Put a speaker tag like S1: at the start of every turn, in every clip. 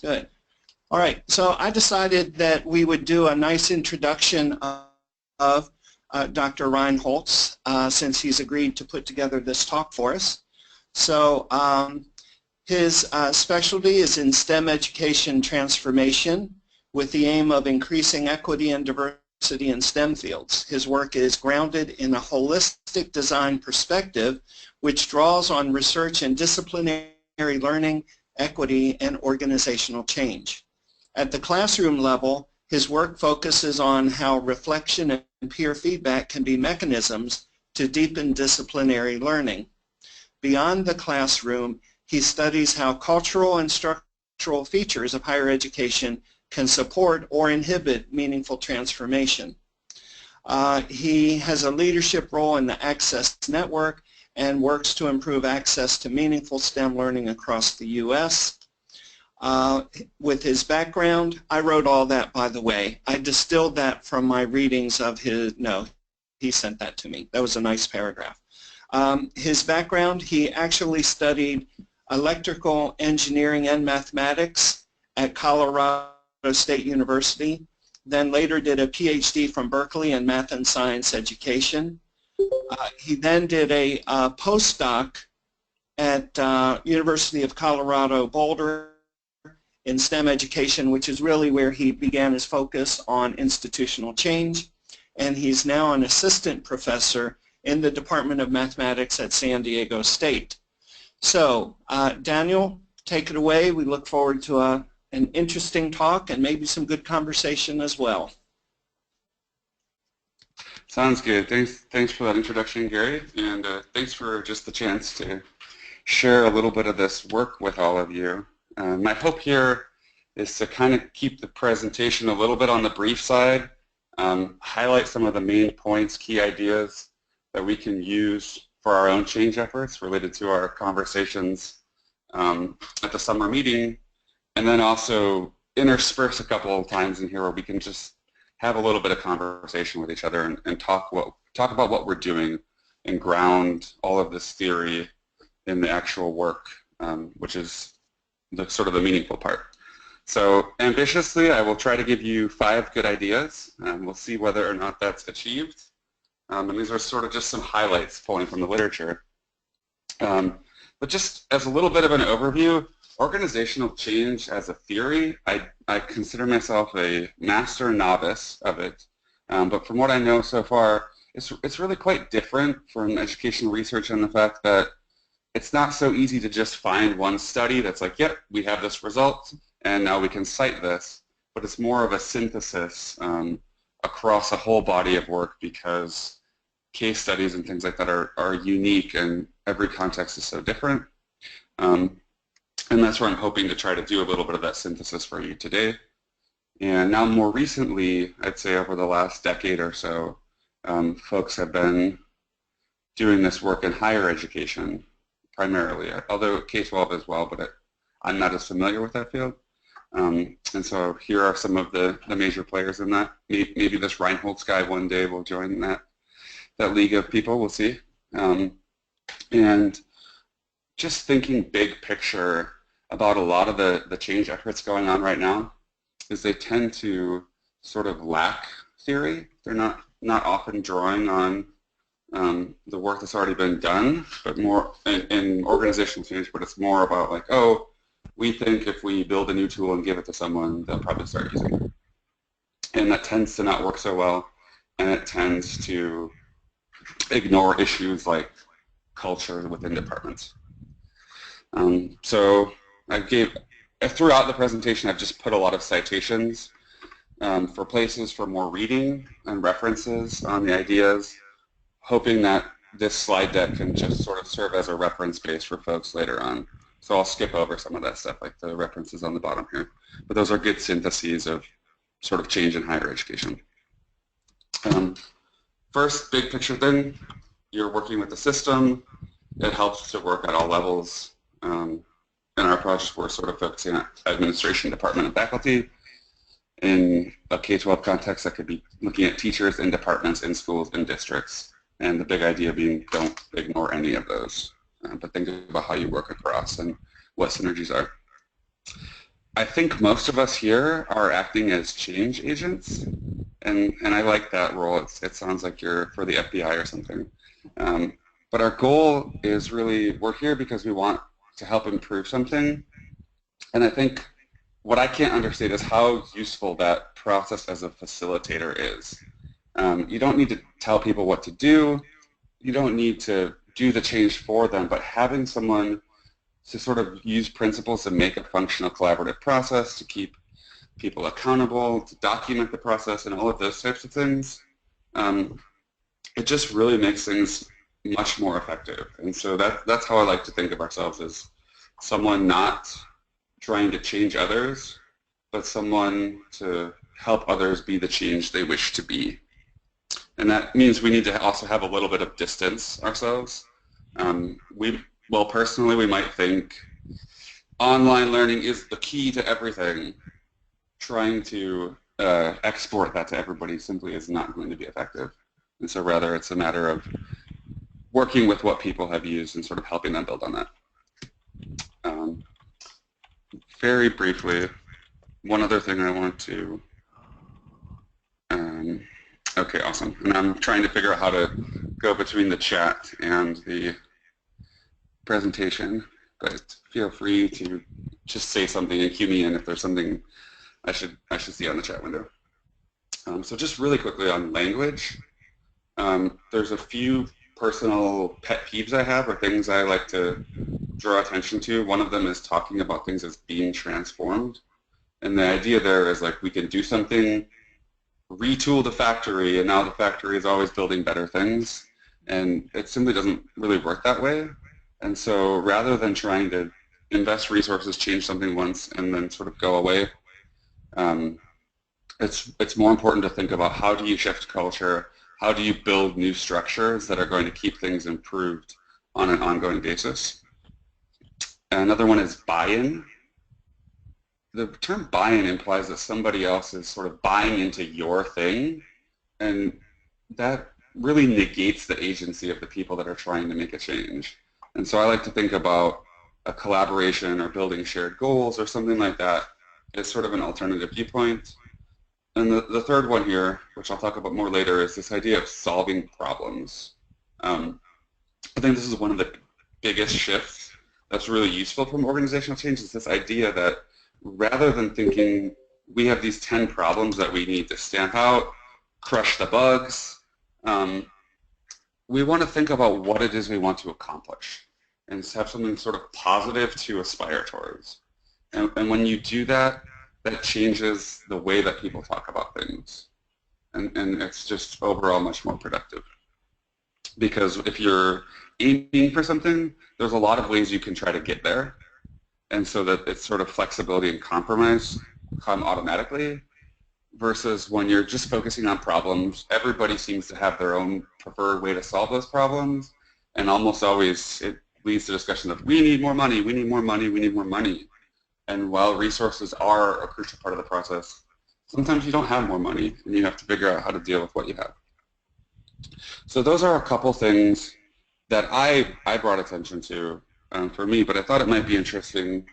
S1: Good. All right, so I decided that we would do a nice introduction of Dr. Reinholz since he's agreed to put together this talk for us. So his specialty is in STEM education transformation with the aim of increasing equity and diversity in STEM fields. His work is grounded in a holistic design perspective which draws on research in disciplinary learning, equity, and organizational change. At the classroom level, his work focuses on how reflection and peer feedback can be mechanisms to deepen disciplinary learning. Beyond the classroom, he studies how cultural and structural features of higher education can support or inhibit meaningful transformation. He has a leadership role in the Access Network and works to improve access to meaningful STEM learning across the U.S. With his background, I wrote all that, by the way. I distilled that from my readings of his, no, he sent that to me. That was a nice paragraph. His background, he actually studied electrical engineering and mathematics at Colorado State University, then later did a PhD from Berkeley in math and science education. He then did a postdoc at University of Colorado Boulder in STEM education, which is really where he began his focus on institutional change. And he's now an assistant professor in the Department of Mathematics at San Diego State. So, Daniel, take it away. We look forward to an interesting talk and maybe some good conversation as well.
S2: Sounds good. Thanks for that introduction, Gary, and thanks for just the chance to share a little bit of this work with all of you. My hope here is to kind of keep the presentation a little bit on the brief side, highlight some of the main points, key ideas that we can use for our own change efforts related to our conversations at the summer meeting, and then also intersperse a couple of times in here where we can just have a little bit of conversation with each other and talk about what we're doing and ground all of this theory in the actual work, which is the sort of the meaningful part. So ambitiously, I will try to give you 5 good ideas, and we'll see whether or not that's achieved. And these are sort of just some highlights pulling from the literature. But just as a little bit of an overview, organizational change as a theory, I consider myself a master novice of it. But from what I know so far, it's really quite different from educational research in the fact that it's not so easy to just find one study that's like, yep, we have this result, and now we can cite this. But it's more of a synthesis across a whole body of work because case studies and things like that are unique and every context is so different. And that's where I'm hoping to try to do a little bit of that synthesis for you today. And now more recently, I'd say over the last decade or so, folks have been doing this work in higher education primarily, although K-12 as well, but I'm not as familiar with that field. And so here are some of the major players in that. Maybe this Reinholz guy one day will join that league of people, we'll see. And just thinking big picture about a lot of the change efforts going on right now is they tend to sort of lack theory. They're not often drawing on the work that's already been done, but more in organizational change, but it's more about like, oh, we think if we build a new tool and give it to someone, they'll probably start using it. And that tends to not work so well, and it tends to ignore issues like culture within departments. So throughout the presentation, I've just put a lot of citations for places for more reading and references on the ideas, hoping that this slide deck can just sort of serve as a reference base for folks later on. So I'll skip over some of that stuff, like the references on the bottom here. But those are good syntheses of sort of change in higher education. First, big picture thing, you're working with the system. It helps to work at all levels. In our project, we're sort of focusing on administration, department, and faculty. In a K-12 context, that could be looking at teachers in departments, in schools, in districts. And the big idea being don't ignore any of those, but think about how you work across and what synergies are. I think most of us here are acting as change agents, and I like that role. It sounds like you're for the FBI or something. Um, but our goal is really, we're here because we want to help improve something, and I think what I can't understate is how useful that process as a facilitator is. You don't need to tell people what to do. You don't need to do the change for them, but having someone to sort of use principles to make a functional collaborative process, to keep people accountable, to document the process, and all of those types of things, um, it just really makes things much more effective. And so that's how I like to think of ourselves, as someone not trying to change others, but someone to help others be the change they wish to be. And that means we need to also have a little bit of distance ourselves. Well, personally, we might think online learning is the key to everything. Trying to export that to everybody simply is not going to be effective. And so rather it's a matter of working with what people have used and sort of helping them build on that. Very briefly, one other thing I want to, okay, awesome. And I'm trying to figure out how to go between the chat and the presentation, but feel free to just say something and cue me in if there's something I should see on the chat window. So just really quickly on language, there's a few personal pet peeves I have, or things I like to draw attention to. One of them is talking about things as being transformed. And the idea there is like we can do something, retool the factory, and now the factory is always building better things. And it simply doesn't really work that way. And so rather than trying to invest resources, change something once, and then sort of go away, it's more important to think about how do you shift culture, how do you build new structures that are going to keep things improved on an ongoing basis. Another one is buy-in. The term buy-in implies that somebody else is sort of buying into your thing, and that really negates the agency of the people that are trying to make a change. And so I like to think about a collaboration or building shared goals or something like that as sort of an alternative viewpoint. And the third one here, which I'll talk about more later, is this idea of solving problems. I think this is one of the biggest shifts that's really useful from organizational change, is this idea that rather than thinking we have these 10 problems that we need to stamp out, crush the bugs, we want to think about what it is we want to accomplish and have something sort of positive to aspire towards. And when you do that, that changes the way that people talk about things. And it's just overall much more productive. Because if you're aiming for something, there's a lot of ways you can try to get there. And so that it's sort of flexibility and compromise come automatically, versus when you're just focusing on problems, everybody seems to have their own preferred way to solve those problems, and almost always it leads to discussion of we need more money, we need more money, we need more money. And while resources are a crucial part of the process, sometimes you don't have more money and you have to figure out how to deal with what you have. So those are a couple things that I brought attention to for me, but I thought it might be interesting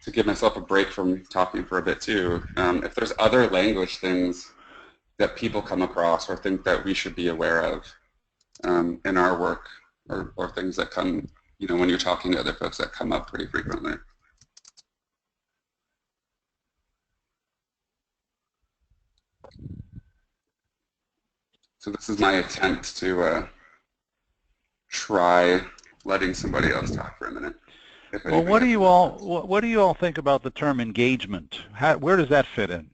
S2: to give myself a break from talking for a bit too. If there's other language things that people come across or think that we should be aware of in our work, or things that come, you know, when you're talking to other folks that come up pretty frequently. So this is my attempt to try letting somebody else talk for a minute.
S3: Well, what do you all think about the term engagement? Where does that fit in?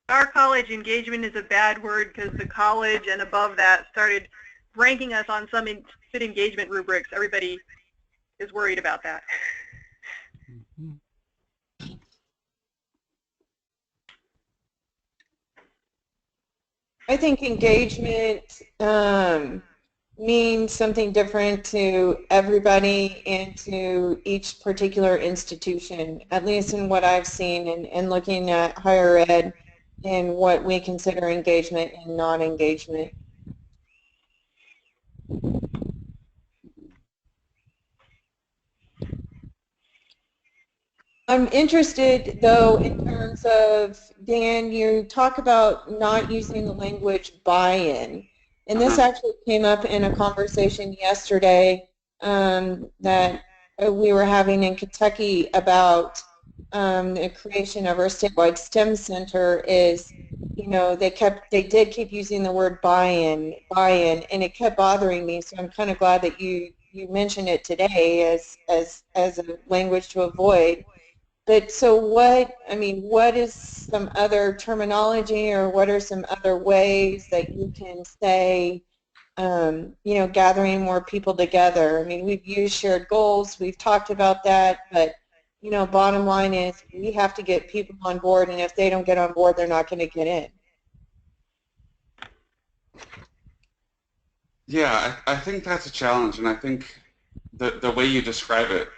S4: Our college, engagement is a bad word because the college and above that started ranking us on some fit engagement rubrics. Everybody is worried about that.
S5: I think engagement means something different to everybody and to each particular institution, at least in what I've seen and looking at higher ed and what we consider engagement and non-engagement. I'm interested, though, in terms of, Dan, you talk about not using the language buy-in. And this actually came up in a conversation yesterday that we were having in Kentucky about the creation of our statewide STEM center is, you know, they did keep using the word buy-in, and it kept bothering me. So I'm kind of glad that you mentioned it today as a language to avoid. But so what is some other terminology, or what are some other ways that you can say, you know, gathering more people together? I mean, we've used shared goals, we've talked about that, but, you know, bottom line is we have to get people on board, and if they don't get on board, they're not going to get in.
S2: Yeah, I think that's a challenge, and I think the way you describe it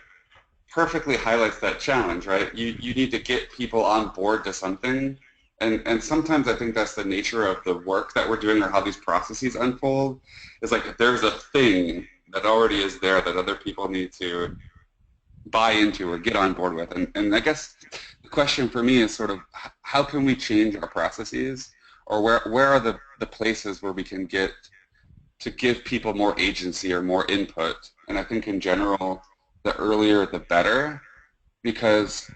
S2: perfectly highlights that challenge, right? You need to get people on board to something, and sometimes I think that's the nature of the work that we're doing, or how these processes unfold, is like there's a thing that already is there that other people need to buy into or get on board with. And I guess the question for me is sort of how can we change our processes, or where are the places where we can get to give people more agency or more input. And I think in general, the earlier the better, because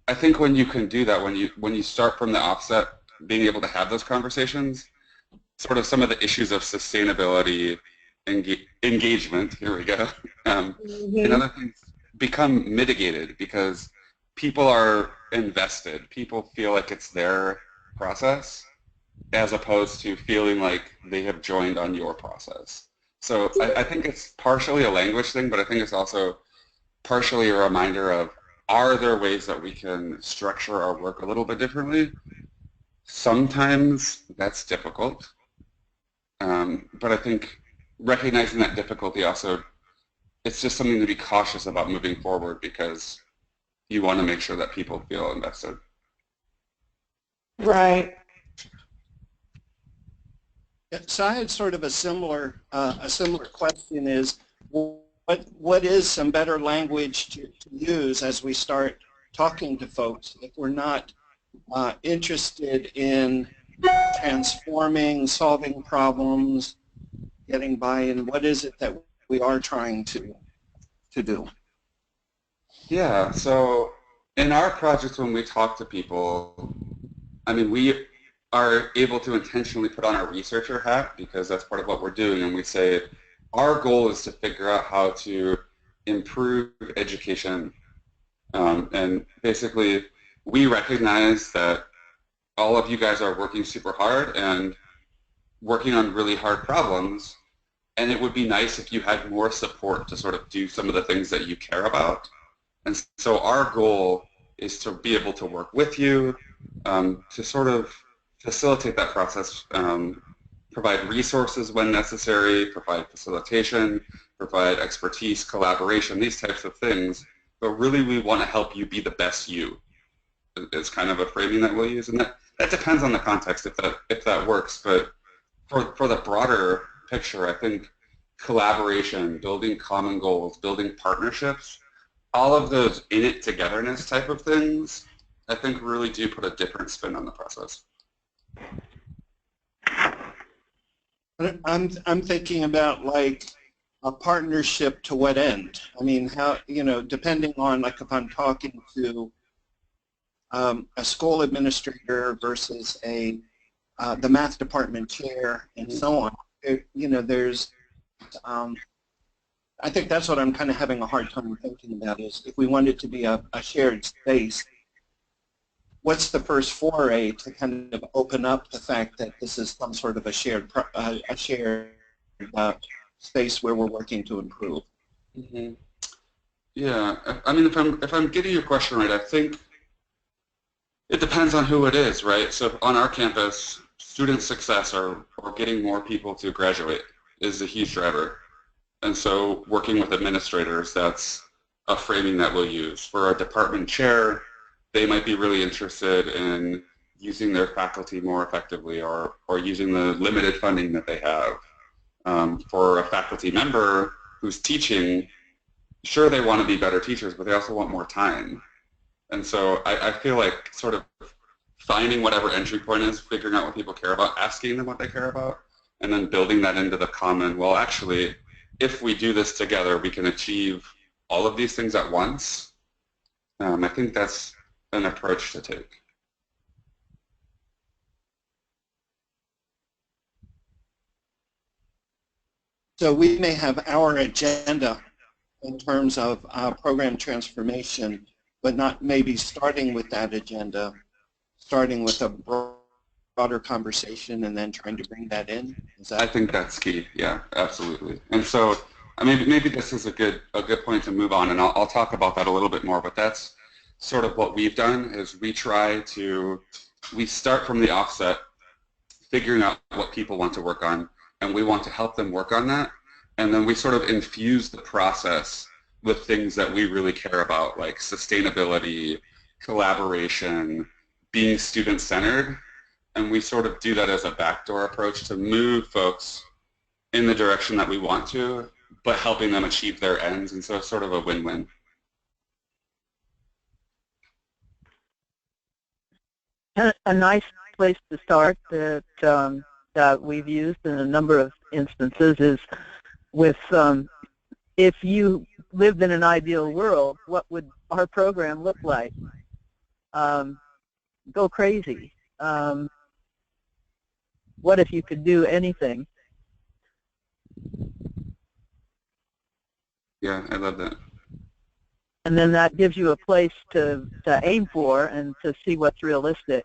S2: I think when you can do that, when you start from the offset, being able to have those conversations, sort of some of the issues of sustainability, engagement, here we go, and other things become mitigated because people are invested. People feel like it's their process, as opposed to feeling like they have joined on your process. So I think it's partially a language thing, but I think it's also partially a reminder of, are there ways that we can structure our work a little bit differently? Sometimes that's difficult, but I think recognizing that difficulty also, it's just something to be cautious about moving forward, because you want to make sure that people feel invested.
S5: Right.
S1: So I had sort of a similar question: is what is some better language to use as we start talking to folks if we're not interested in transforming, solving problems, getting buy-in? What is it that we are trying to do?
S2: Yeah, so in our projects, when we talk to people, I mean, we are able to intentionally put on our researcher hat, because that's part of what we're doing, and we say our goal is to figure out how to improve education, and basically we recognize that all of you guys are working super hard and working on really hard problems, and it would be nice if you had more support to sort of do some of the things that you care about. And so our goal is to be able to work with you, to sort of facilitate that process, provide resources when necessary, provide facilitation, provide expertise, collaboration, these types of things. But really we want to help you be the best you. It's kind of a framing that we'll use, and that depends on the context if that works. But for the broader picture, I think collaboration, building common goals, building partnerships, all of those in it togetherness type of things, I think really do put a different spin on the process.
S1: I'm thinking about like a partnership to what end? I mean, how, you know, depending on, like, if I'm talking to a school administrator versus the math department chair and so on, you know, there's I think that's what I'm kind of having a hard time thinking about, is if we want it to be a shared space, what's the first foray to kind of open up the fact that this is some sort of a shared space where we're working to improve?
S2: Mm-hmm. Yeah, I mean, if I'm getting your question right, I think it depends on who it is, right? So on our campus, student success or getting more people to graduate is a huge driver. And so working with administrators, that's a framing that we'll use. For a department chair, they might be really interested in using their faculty more effectively, or using the limited funding that they have. For a faculty member who's teaching, sure, they want to be better teachers, but they also want more time. And so I feel like sort of finding whatever entry point is, figuring out what people care about, asking them what they care about, and then building that into the common, well, actually, if we do this together, we can achieve all of these things at once. I think that's an approach to take.
S1: So we may have our agenda in terms of program transformation, but not maybe starting with that agenda, starting with a broader conversation and then trying to bring that in. Is that?
S2: I think that's key. Yeah, absolutely. And so maybe this is a good point to move on, and I'll talk about that a little bit more. But that's sort of what we've done is we start from the offset, figuring out what people want to work on, and we want to help them work on that. And then we sort of infuse the process with things that we really care about, like sustainability, collaboration, being student-centered. And we sort of do that as a backdoor approach to move folks in the direction that we want to, but helping them achieve their ends. And so it's sort of a win-win.
S6: A nice place to start that we've used in a number of instances is with if you lived in an ideal world, what would our program look like? Go crazy. What if you could do anything?
S2: Yeah, I love that.
S6: And then that gives you a place to aim for and to see what's realistic.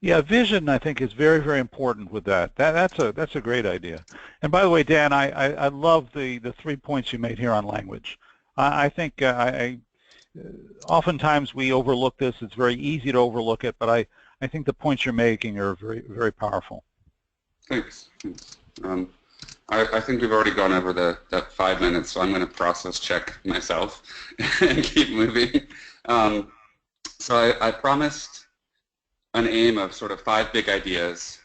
S3: Yeah, vision, I think, is very, very important with that. That's a great idea. And by the way, Dan, I love the 3 points you made here on language. I think oftentimes we overlook this. It's very easy to overlook it, but I think the points you're making are very, very powerful.
S2: Thanks. I think we've already gone over that 5 minutes, so I'm going to process check myself and keep moving. So I promised an aim of sort of 5 big ideas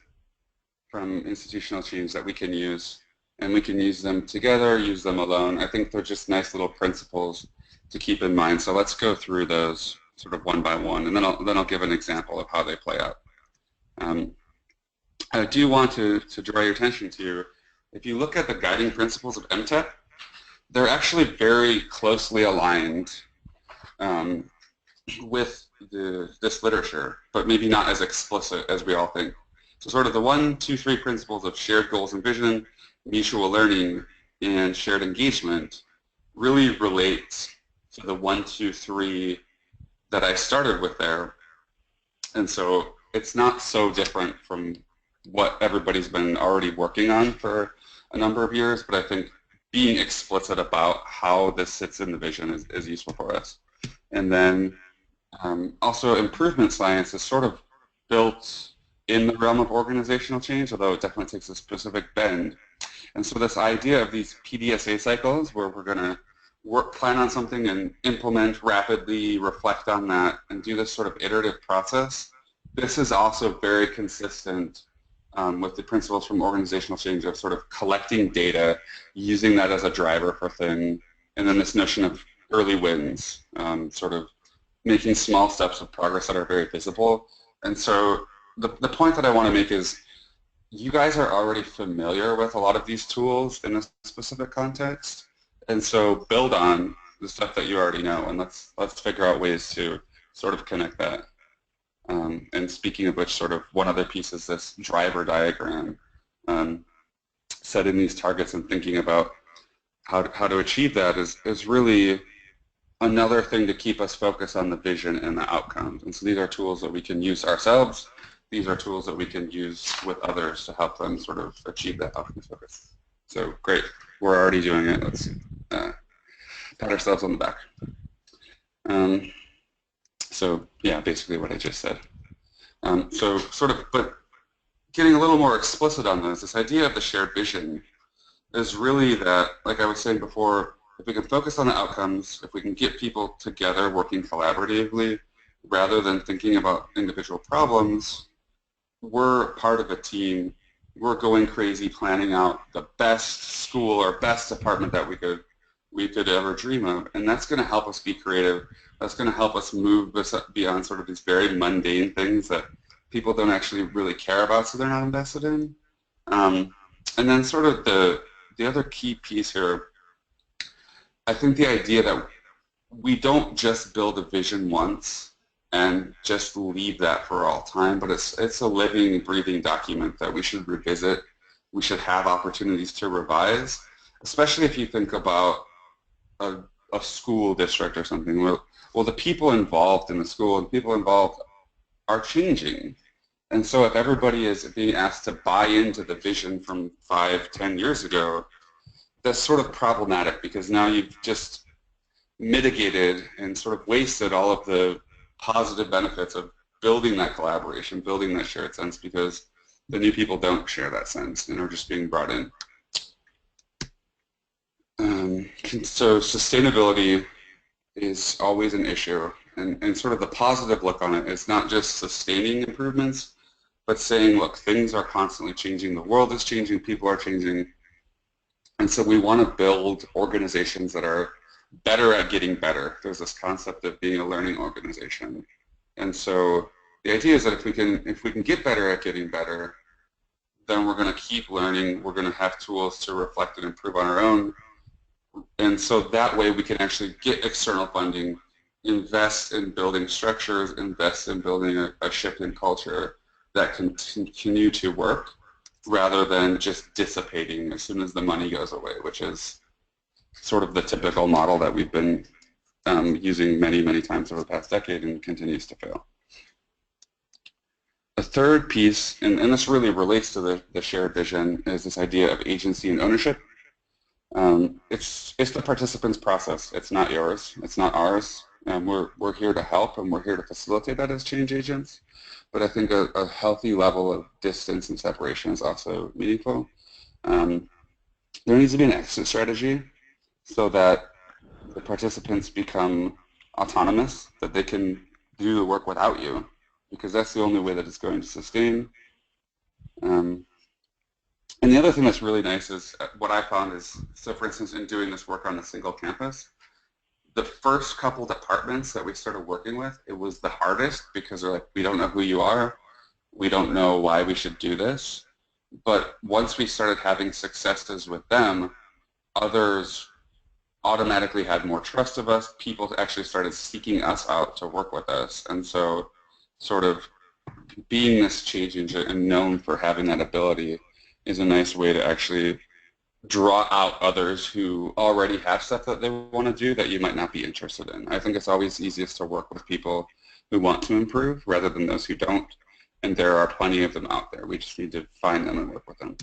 S2: from institutional change that we can use, and we can use them together, use them alone. I think they're just nice little principles to keep in mind. So let's go through those sort of one by one, and then I'll give an example of how they play out. I do want to draw your attention to, if you look at the guiding principles of MTE-P, they're actually very closely aligned with this literature, but maybe not as explicit as we all think. So sort of the 1, 2, 3 principles of shared goals and vision, mutual learning, and shared engagement really relate to the 1, 2, 3 that I started with there. And so it's not so different from what everybody's been already working on for a number of years, but I think being explicit about how this sits in the vision is useful for us. And then also improvement science is sort of built in the realm of organizational change, although it definitely takes a specific bend. And so this idea of these PDSA cycles where we're going to plan on something and implement rapidly, reflect on that, and do this sort of iterative process, this is also very consistent with the principles from organizational change of sort of collecting data, using that as a driver for things, and then this notion of early wins, sort of making small steps of progress that are very visible. And so the point that I want to make is you guys are already familiar with a lot of these tools in a specific context, and so build on the stuff that you already know, and let's figure out ways to sort of connect that. And speaking of which, sort of one other piece is this driver diagram, setting these targets and thinking about how to achieve that is really another thing to keep us focused on the vision and the outcomes. And so these are tools that we can use ourselves. These are tools that we can use with others to help them sort of achieve that outcomes focus. So great, we're already doing it. Let's pat ourselves on the back. So yeah, basically what I just said. So sort of, but getting a little more explicit on this idea of the shared vision is really that, like I was saying before, if we can focus on the outcomes, if we can get people together working collaboratively rather than thinking about individual problems, we're part of a team. We're going crazy planning out the best school or best department that we we could ever dream of, and that's going to help us be creative. That's going to help us move beyond sort of these very mundane things that people don't actually really care about, so they're not invested in. And then sort of the other key piece here, I think the idea that we don't just build a vision once and just leave that for all time, but it's a living, breathing document that we should revisit. We should have opportunities to revise, especially if you think about a school district or something. Well, the people involved in the school and people involved are changing. And so if everybody is being asked to buy into the vision from 5, 10 years ago, that's sort of problematic, because now you've just mitigated and sort of wasted all of the positive benefits of building that collaboration, building that shared sense, because the new people don't share that sense and are just being brought in. So sustainability is always an issue, and sort of the positive look on it is not just sustaining improvements, but saying, look, things are constantly changing, the world is changing, people are changing, and so we want to build organizations that are better at getting better. There's this concept of being a learning organization. And so the idea is that if we can get better at getting better, then we're going to keep learning, we're going to have tools to reflect and improve on our own. And so that way we can actually get external funding, invest in building structures, invest in building a shift in culture that can continue to work, rather than just dissipating as soon as the money goes away, which is sort of the typical model that we've been using many, many times over the past decade and continues to fail. The third piece, and this really relates to the shared vision, is this idea of agency and ownership. It's the participants' process. It's not yours. It's not ours. We're here to help, and we're here to facilitate that as change agents. But I think a healthy level of distance and separation is also meaningful. There needs to be an exit strategy so that the participants become autonomous, that they can do the work without you, because that's the only way that it's going to sustain. And the other thing that's really nice is what I found is, so for instance, in doing this work on a single campus, the first couple departments that we started working with, it was the hardest, because they're like, we don't know who you are, we don't know why we should do this. But once we started having successes with them, others automatically had more trust of us. People actually started seeking us out to work with us. And so sort of being this change agent and known for having that ability is a nice way to actually draw out others who already have stuff that they want to do that you might not be interested in. I think it's always easiest to work with people who want to improve rather than those who don't. And there are plenty of them out there. We just need to find them and work with them.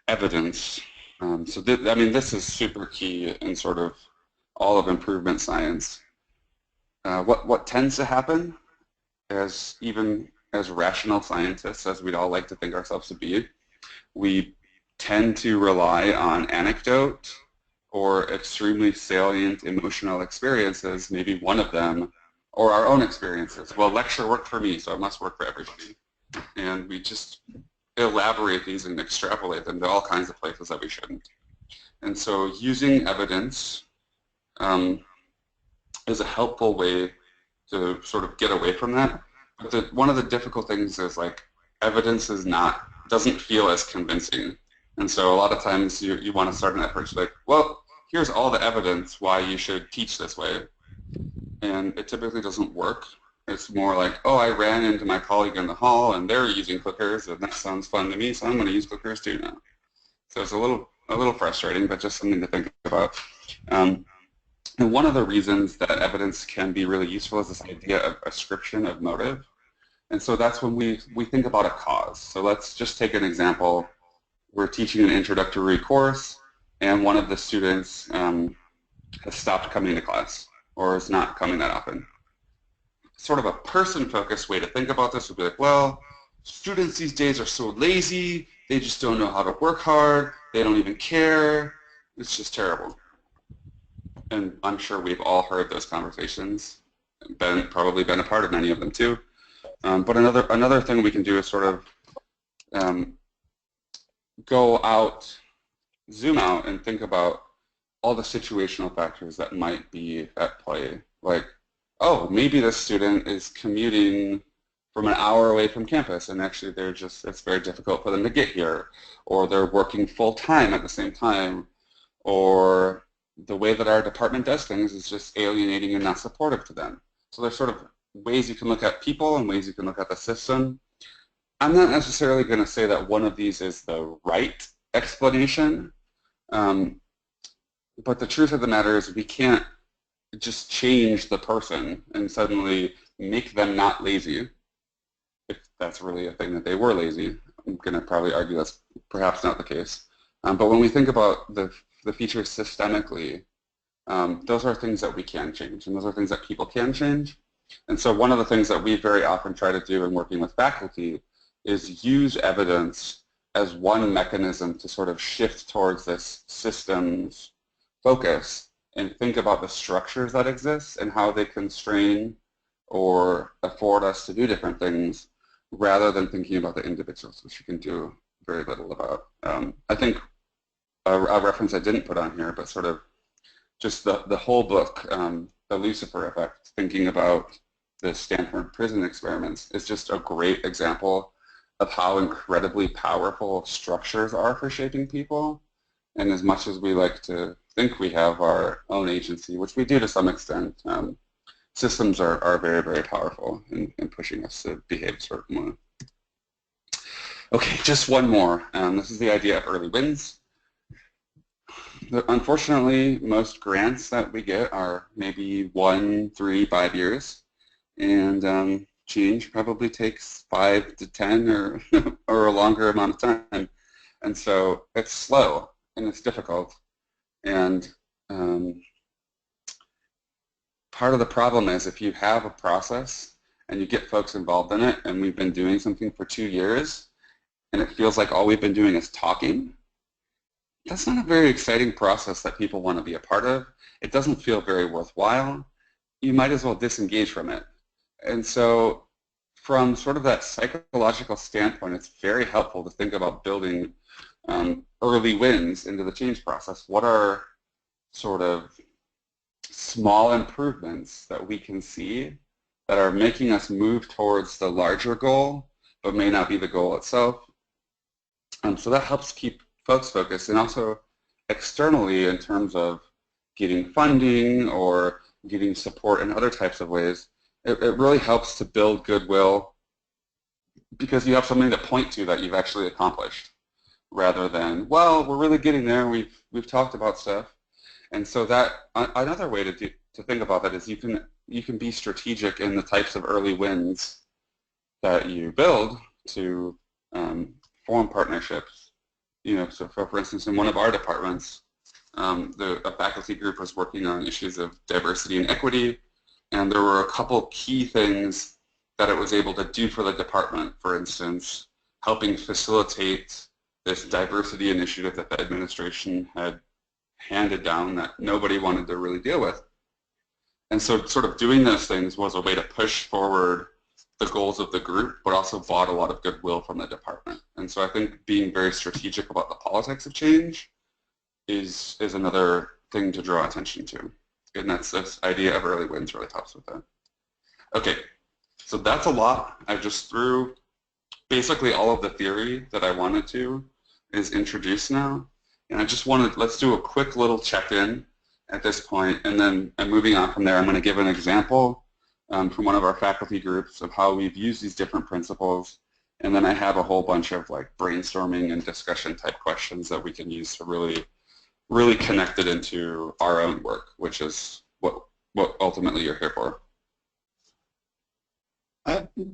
S2: Evidence. This is super key in sort of all of improvement science. What tends to happen, even as rational scientists, as we'd all like to think ourselves to be, we tend to rely on anecdote or extremely salient emotional experiences, maybe one of them, or our own experiences. Well, lecture worked for me, so it must work for everybody. And we just elaborate these and extrapolate them to all kinds of places that we shouldn't. And so using evidence is a helpful way to sort of get away from that. But one of the difficult things is, like, evidence doesn't feel as convincing. And so a lot of times you want to start an approach like, well, here's all the evidence why you should teach this way. And it typically doesn't work. It's more like, oh, I ran into my colleague in the hall and they're using clickers and that sounds fun to me, so I'm going to use clickers too now. So it's a little frustrating, but just something to think about. And one of the reasons that evidence can be really useful is this idea of ascription of motive. And so that's when we think about a cause. So let's just take an example. We're teaching an introductory course and one of the students has stopped coming to class or is not coming that often. Sort of a person-focused way to think about this would be like, well, students these days are so lazy, they just don't know how to work hard, they don't even care, it's just terrible. And I'm sure we've all heard those conversations, probably been a part of many of them too. But another thing we can do is sort of go out, zoom out and think about all the situational factors that might be at play. Like, oh, maybe this student is commuting from an hour away from campus, and actually it's very difficult for them to get here, or they're working full-time at the same time, or the way that our department does things is just alienating and not supportive to them. So there's sort of ways you can look at people and ways you can look at the system. I'm not necessarily going to say that one of these is the right explanation, but the truth of the matter is we can't just change the person and suddenly make them not lazy, if that's really a thing that they were lazy. I'm going to probably argue that's perhaps not the case. But when we think about the features systemically, those are things that we can change, and those are things that people can change. And so one of the things that we very often try to do in working with faculty is use evidence as one mechanism to sort of shift towards this systems focus and think about the structures that exist and how they constrain or afford us to do different things, rather than thinking about the individuals, which you can do very little about. I think a reference I didn't put on here, but sort of just the whole book, The Lucifer Effect, thinking about the Stanford prison experiments, is just a great example of how incredibly powerful structures are for shaping people. And as much as we like to think we have our own agency, which we do to some extent, systems are very, very powerful in pushing us to behave a certain way. Okay, just one more. This is the idea of early wins. Unfortunately, most grants that we get are maybe 1, 3, 5 years, and change probably takes 5 to 10 or a longer amount of time. And so it's slow and it's difficult. And part of the problem is if you have a process and you get folks involved in it, and we've been doing something for 2 years, and it feels like all we've been doing is talking, that's not a very exciting process that people want to be a part of. It doesn't feel very worthwhile. You might as well disengage from it. And so from sort of that psychological standpoint, it's very helpful to think about building early wins into the change process. What are sort of small improvements that we can see that are making us move towards the larger goal, but may not be the goal itself? So that helps keep folks focused, and also externally in terms of getting funding or getting support in other types of ways, it really helps to build goodwill because you have something to point to that you've actually accomplished, rather than, well, we're really getting there, we've talked about stuff. And so that another way to think about that is you can be strategic in the types of early wins that you build to form partnerships. You know, so for instance, in one of our departments, a faculty group was working on issues of diversity and equity, and there were a couple key things that it was able to do for the department. For instance, helping facilitate this diversity initiative that the administration had handed down that nobody wanted to really deal with. And so sort of doing those things was a way to push forward the goals of the group, but also bought a lot of goodwill from the department. And so I think being very strategic about the politics of change is another thing to draw attention to. And that's this idea of early wins really helps with that. Okay, so that's a lot. I just threw basically all of the theory that I wanted to is introduced now. And I just wanted, let's do a quick little check-in at this point, and then moving on from there, I'm going to give an example from one of our faculty groups of how we've used these different principles, and then I have a whole bunch of like brainstorming and discussion type questions that we can use to really connect it into our own work, which is what ultimately you're here for.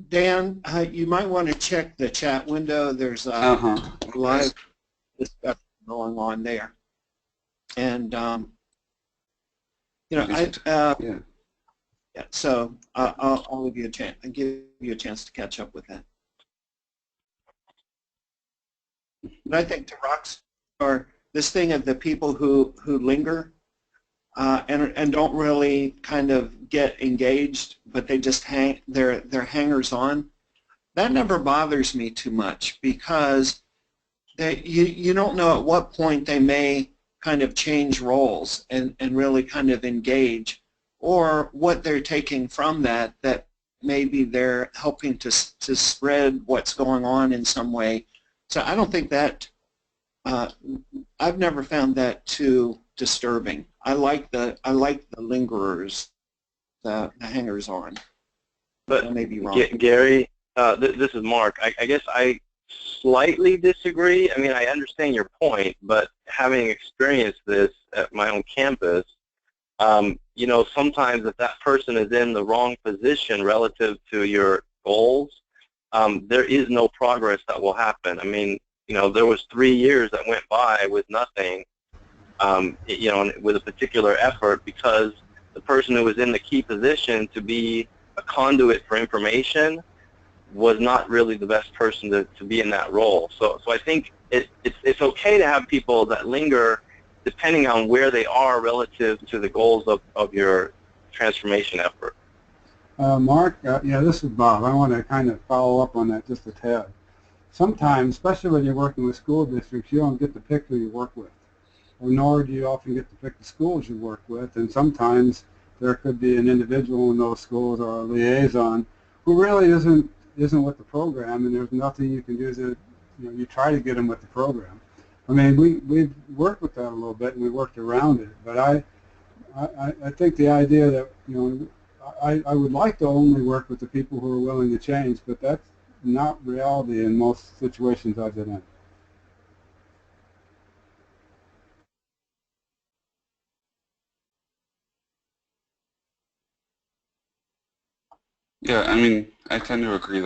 S1: Dan, you might want to check the chat window. There's a live discussion going on there, and you know, yeah, so I'll give you a chance. I'll give you a chance to catch up with that. But I think to Rock's, or this thing of the people who linger and don't really kind of get engaged, but they just hang. They're hangers on. That never bothers me too much because you don't know at what point they may kind of change roles and really kind of engage, or what they're taking from that maybe they're helping to spread what's going on in some way. So I don't think that, I've never found that too disturbing. I like the lingerers, the hangers on.
S7: But
S1: I may be wrong.
S7: Gary, this is Mark. I guess I slightly disagree. I mean, I understand your point, but having experienced this at my own campus, you know, sometimes if that person is in the wrong position relative to your goals, there is no progress that will happen. I mean, you know, there was 3 years that went by with nothing, you know, with a particular effort because the person who was in the key position to be a conduit for information was not really the best person to be in that role. So I think it's okay to have people that linger depending on where they are relative to the goals of your transformation effort.
S8: Mark, yeah, this is Bob. I want to kind of follow up on that just a tad. Sometimes, especially when you're working with school districts, you don't get to pick who you work with, or nor do you often get to pick the schools you work with, and sometimes there could be an individual in those schools or a liaison who really isn't with the program, and there's nothing you can do to, you know, you try to get them with the program. I mean, we've worked with that a little bit, and we worked around it, but I think the idea that, you know, I would like to only work with the people who are willing to change, but that's not reality in most situations I've been in.
S2: Yeah, I mean, I tend to agree.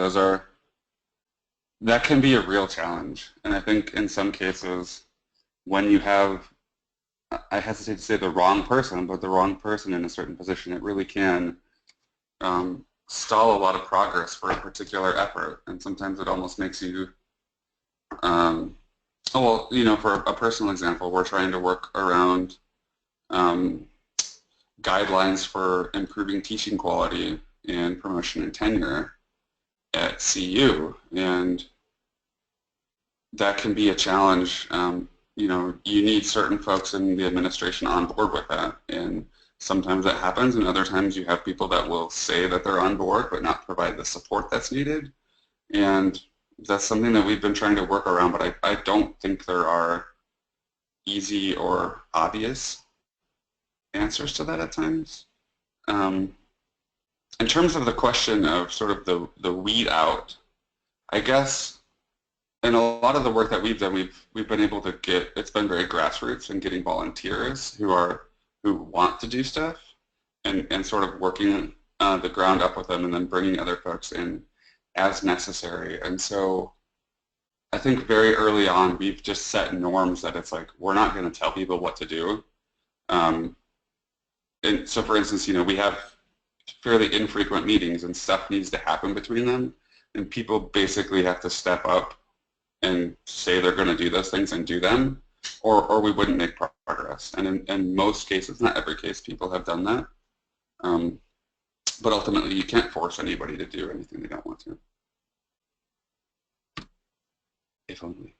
S2: That can be a real challenge. And I think in some cases, when you have, I hesitate to say the wrong person, but the wrong person in a certain position, it really can stall a lot of progress for a particular effort. And sometimes it almost makes you, oh, well, you know, for a personal example, we're trying to work around guidelines for improving teaching quality and promotion and tenure at CU, and that can be a challenge. You know, you need certain folks in the administration on board with that, and sometimes that happens, and other times you have people that will say that they're on board but not provide the support that's needed, and that's something that we've been trying to work around, but I don't think there are easy or obvious answers to that at times. In terms of the question of sort of the weed out, I guess in a lot of the work that we've done, we've been able to get, it's been very grassroots and getting volunteers who want to do stuff and sort of working the ground up with them and then bringing other folks in as necessary. And so I think very early on we've just set norms that it's like we're not going to tell people what to do. And so for instance, you know, we have fairly infrequent meetings and stuff needs to happen between them, and people basically have to step up and say they're going to do those things and do them, or we wouldn't make progress. And in most cases, not every case, people have done that. But ultimately, you can't force anybody to do anything they don't want to. If only.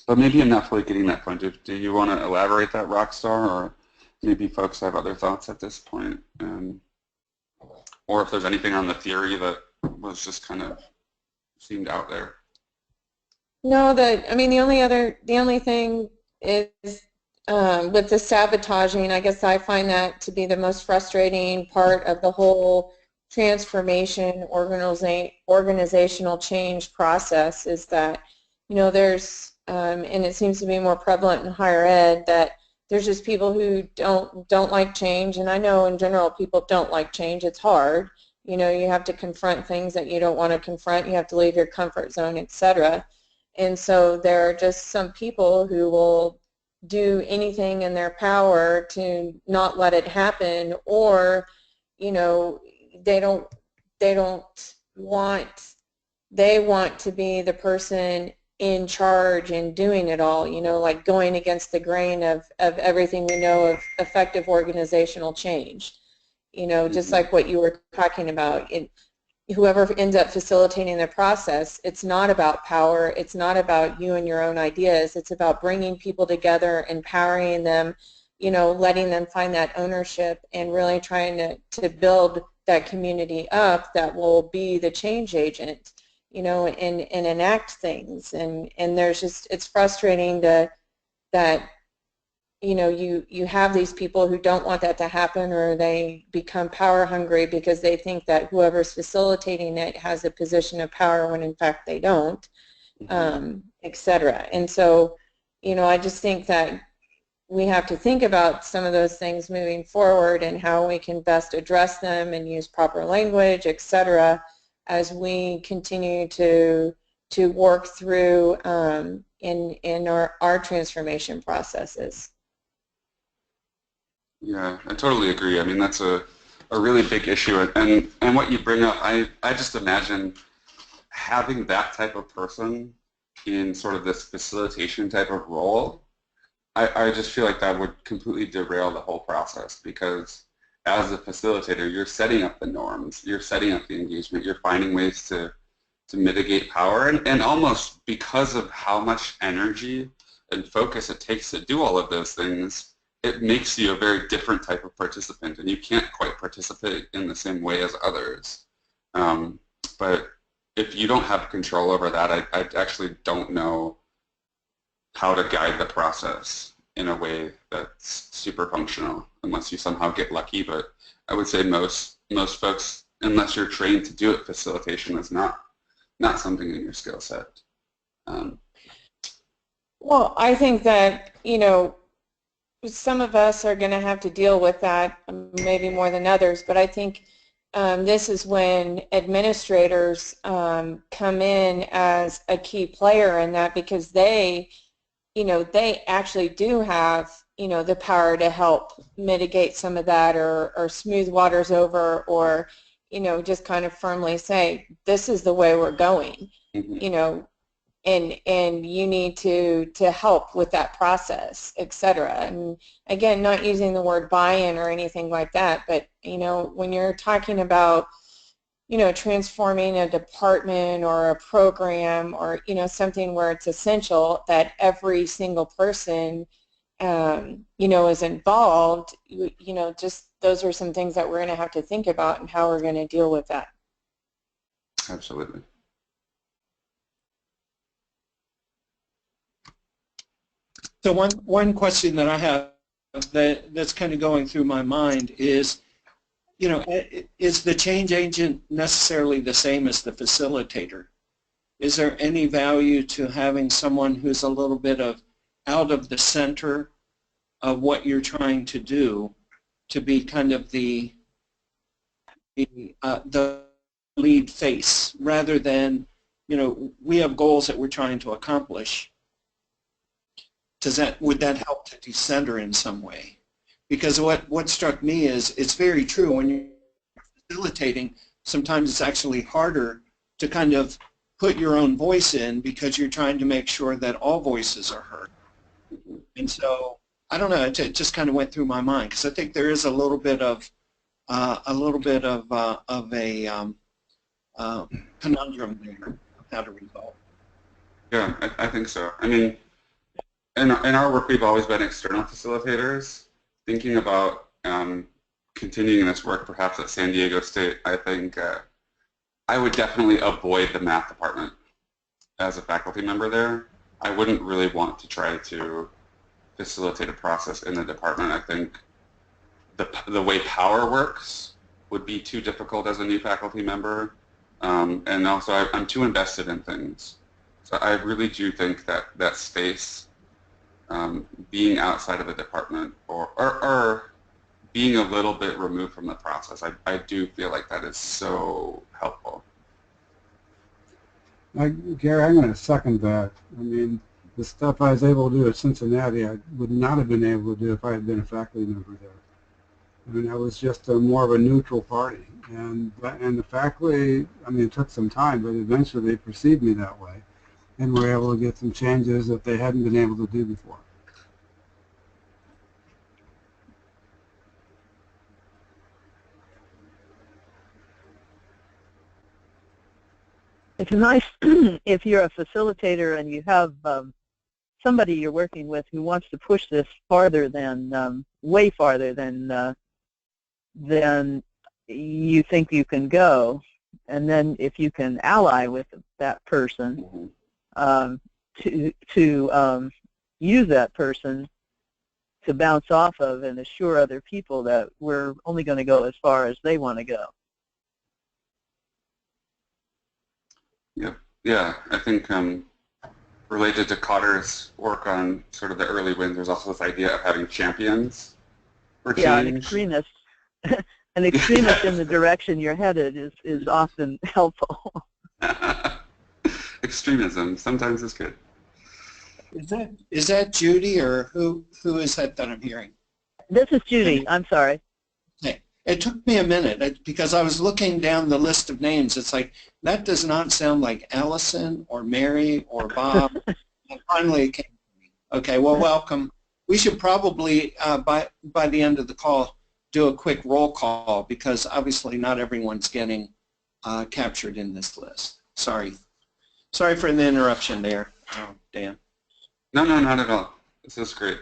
S2: But maybe enough like getting that point. Do you want to elaborate that, Rockstar, or maybe folks have other thoughts at this point? Or if there's anything on the theory that was just kind of seemed out there.
S5: No, I mean, the only thing is with the sabotaging, I guess I find that to be the most frustrating part of the whole transformation organizational change process, is that, you know, there's and it seems to be more prevalent in higher ed, that there's just people who don't like change, and I know in general people don't like change. It's hard. You know, you have to confront things that you don't want to confront. You have to leave your comfort zone, etc. And so there are just some people who will do anything in their power to not let it happen, or, you know, they don't want they want to be the person in charge and doing it all, you know, like going against the grain of everything we know of effective organizational change. You know, just like what you were talking about, whoever ends up facilitating the process, it's not about power, it's not about you and your own ideas, it's about bringing people together, empowering them, you know, letting them find that ownership and really trying to build that community up that will be the change agent, you know, and enact things. And there's just, it's frustrating that, you know, you have these people who don't want that to happen, or they become power hungry because they think that whoever's facilitating it has a position of power when in fact they don't, et cetera. And so, you know, I just think that we have to think about some of those things moving forward and how we can best address them and use proper language, et cetera, as we continue to work through in our transformation processes.
S2: Yeah, I totally agree. I mean, that's a really big issue. And what you bring up, I just imagine having that type of person in sort of this facilitation type of role. I just feel like that would completely derail the whole process, because as a facilitator, you're setting up the norms, you're setting up the engagement, you're finding ways to mitigate power, and almost because of how much energy and focus it takes to do all of those things, it makes you a very different type of participant, and you can't quite participate in the same way as others. But if you don't have control over that, I actually don't know how to guide the process in a way that's super functional, unless you somehow get lucky. But I would say most folks, unless you're trained to do it, facilitation is not something in your skill set.
S5: Well, I think that, you know, some of us are going to have to deal with that, maybe more than others, but I think this is when administrators come in as a key player in that, because they, you know, they actually do have, you know, the power to help mitigate some of that, or smooth waters over, or, you know, just kind of firmly say, this is the way we're going, you know, and you need to help with that process, et cetera. And again, not using the word buy-in or anything like that, but, you know, when you're talking about, you know, transforming a department or a program, or, you know, something where it's essential that every single person, you know, is involved, you know, just those are some things that we're going to have to think about and how we're going to deal with that.
S2: Absolutely.
S1: So one question that I have that's kind of going through my mind is, you know, is the change agent necessarily the same as the facilitator? Is there any value to having someone who's a little bit out of the center of what you're trying to do, to be kind of the lead face, rather than, you know, we have goals that we're trying to accomplish? Would that help to decenter in some way? Because what struck me is, it's very true, when you're facilitating, sometimes it's actually harder to kind of put your own voice in, because you're trying to make sure that all voices are heard. And so, I don't know, it just kind of went through my mind, because I think there is a little bit of a conundrum there of how to resolve.
S2: Yeah, I think so. I mean, in our work, we've always been external facilitators. Thinking about continuing this work perhaps at San Diego State, I think I would definitely avoid the math department as a faculty member there. I wouldn't really want to try to facilitate a process in the department. I think the way power works would be too difficult as a new faculty member, and also I'm too invested in things. So I really do think that space, being outside of the department, or being a little bit removed from the process, I do feel like that is so helpful.
S8: Gary, I'm going to second that. I mean, the stuff I was able to do at Cincinnati, I would not have been able to do if I had been a faculty member there. I mean, I was just more of a neutral party. And the faculty, I mean, it took some time, but eventually they perceived me that way and were able to get some changes that they hadn't been able to do before.
S6: It's nice if you're a facilitator and you have somebody you're working with who wants to push this farther than, way farther than you think you can go. And then if you can ally with that person to use that person to bounce off of and assure other people that we're only going to go as far as they want to go.
S2: Yep. Yeah, I think related to Cotter's work on sort of the early wins, there's also this idea of having champions for change.
S6: Yeah, an extremist. An extremist in the direction you're headed is often helpful.
S2: Extremism sometimes is good.
S1: Is that Judy, or who is that I'm hearing?
S6: This is Judy. I'm sorry.
S1: Okay. It took me a minute because I was looking down the list of names. It's like, that does not sound like Allison or Mary or Bob. And finally it came to me. Okay, well, welcome. We should probably, by the end of the call, do a quick roll call because obviously not everyone's getting captured in this list. Sorry. Sorry for the interruption there, Dan.
S2: No, not at all. This is great.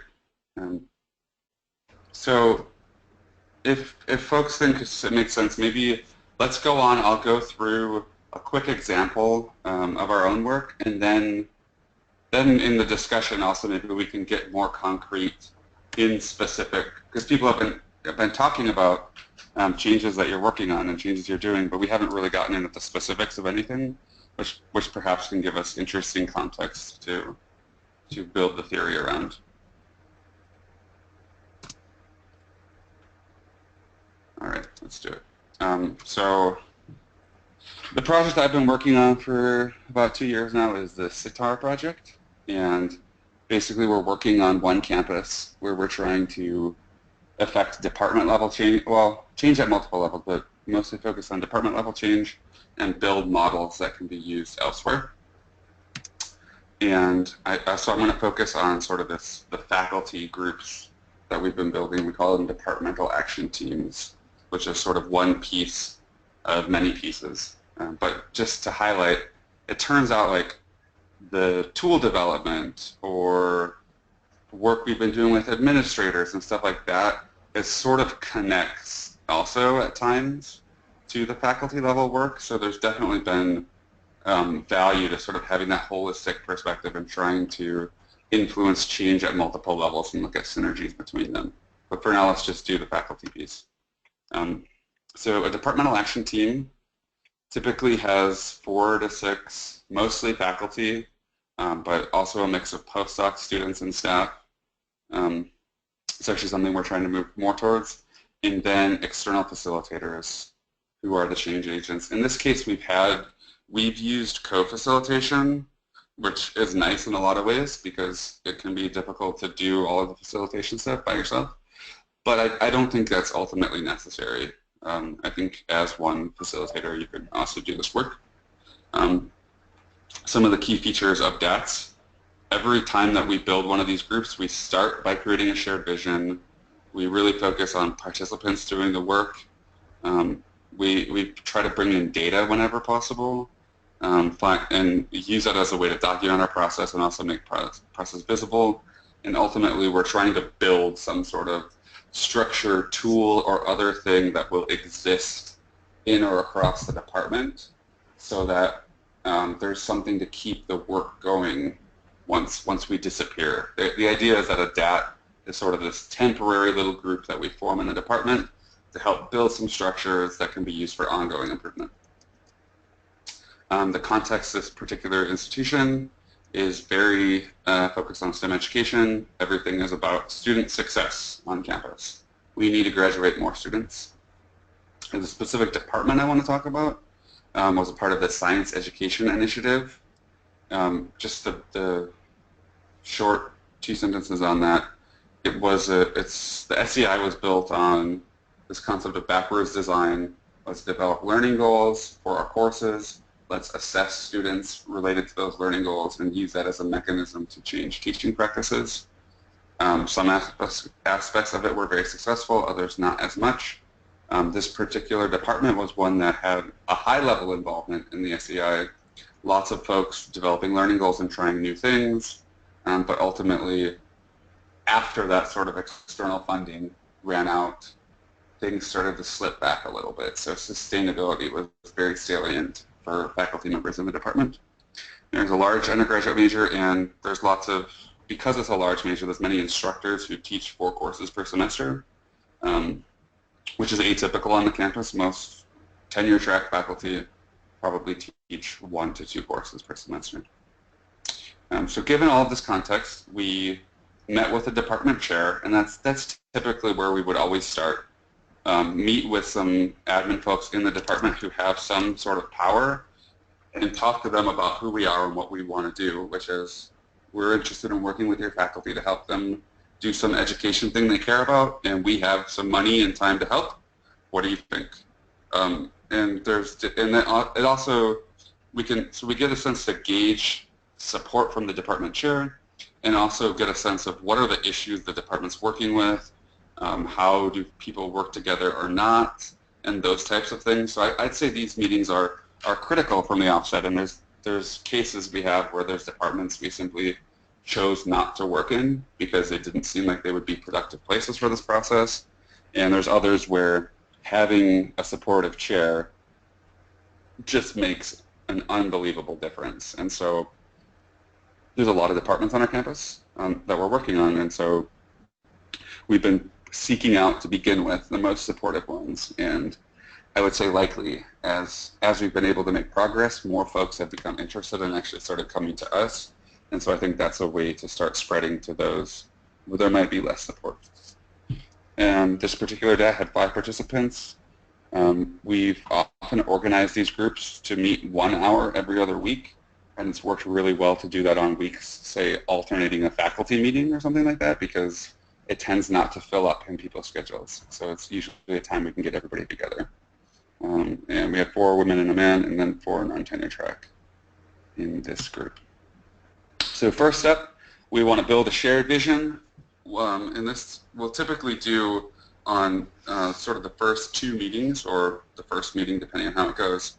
S2: So if folks think it makes sense, maybe let's go on. I'll go through a quick example of our own work, and then in the discussion also maybe we can get more concrete in specific, because people have been talking about changes that you're working on and changes you're doing, but we haven't really gotten into the specifics of anything, which perhaps can give us interesting context to build the theory around. All right, let's do it. So the project I've been working on for about 2 years now is the SITAR project, and basically we're working on one campus where we're trying to affect department level change, well, change at multiple levels, but mostly focus on department level change and build models that can be used elsewhere. And so I'm going to focus on sort of the faculty groups that we've been building. We call them departmental action teams, which is sort of one piece of many pieces. But just to highlight, it turns out like the tool development or work we've been doing with administrators and stuff like that, it sort of connects also at times to the faculty level work. So there's definitely been value to sort of having that holistic perspective and trying to influence change at multiple levels and look at synergies between them. But for now, let's just do the faculty piece. So a departmental action team typically has 4 to 6, mostly faculty, but also a mix of postdoc students and staff. It's actually something we're trying to move more towards. And then external facilitators who are the change agents. In this case, we've used co-facilitation, which is nice in a lot of ways because it can be difficult to do all of the facilitation stuff by yourself. But I don't think that's ultimately necessary. I think as one facilitator, you can also do this work. Some of the key features of DATS: every time that we build one of these groups, we start by creating a shared vision. We really focus on participants doing the work. We try to bring in data whenever possible, and use that as a way to document our process and also make process visible. And ultimately, we're trying to build some sort of structure, tool, or other thing that will exist in or across the department so that there's something to keep the work going once we disappear. The idea is that a DAT is sort of this temporary little group that we form in a department to help build some structures that can be used for ongoing improvement. The context of this particular institution is very focused on STEM education. Everything is about student success on campus. We need to graduate more students. And the specific department I want to talk about was a part of the Science Education Initiative. Just the short 2 sentences on that. The SEI was built on this concept of backwards design. Let's develop learning goals for our courses. Let's assess students related to those learning goals and use that as a mechanism to change teaching practices. Some aspects of it were very successful, others not as much. This particular department was one that had a high-level involvement in the SEI. Lots of folks developing learning goals and trying new things, but ultimately, after that sort of external funding ran out, things started to slip back a little bit. So sustainability was very salient for faculty members in the department. There's a large undergraduate major, and there's lots of, because it's a large major, there's many instructors who teach 4 courses per semester, which is atypical on the campus. Most tenure track faculty probably teach 1 to 2 courses per semester. So given all of this context, we met with the department chair, and that's typically where we would always start. Meet with some admin folks in the department who have some sort of power and talk to them about who we are and what we want to do, which is we're interested in working with your faculty to help them do some education thing they care about, and we have some money and time to help. What do you think? It also, we get a sense to gauge support from the department chair and also get a sense of what are the issues the department's working with, how do people work together or not, and those types of things. So I'd say these meetings are critical from the offset, and there's cases we have where there's departments we simply chose not to work in because it didn't seem like they would be productive places for this process, and there's others where having a supportive chair just makes an unbelievable difference. And so there's a lot of departments on our campus that we're working on, and so we've been seeking out, to begin with, the most supportive ones. And I would say likely, as we've been able to make progress, more folks have become interested and actually started coming to us. And so I think that's a way to start spreading to those where there might be less support. And this particular day had 5 participants. We've often organized these groups to meet 1 hour every other week, and it's worked really well to do that on weeks, say, alternating a faculty meeting or something like that, because it tends not to fill up in people's schedules. So it's usually a time we can get everybody together. And we have 4 women and a man, and then 4 non-tenure track in this group. So first up, we want to build a shared vision. And this we'll typically do on sort of the first 2 meetings, or the first meeting, depending on how it goes.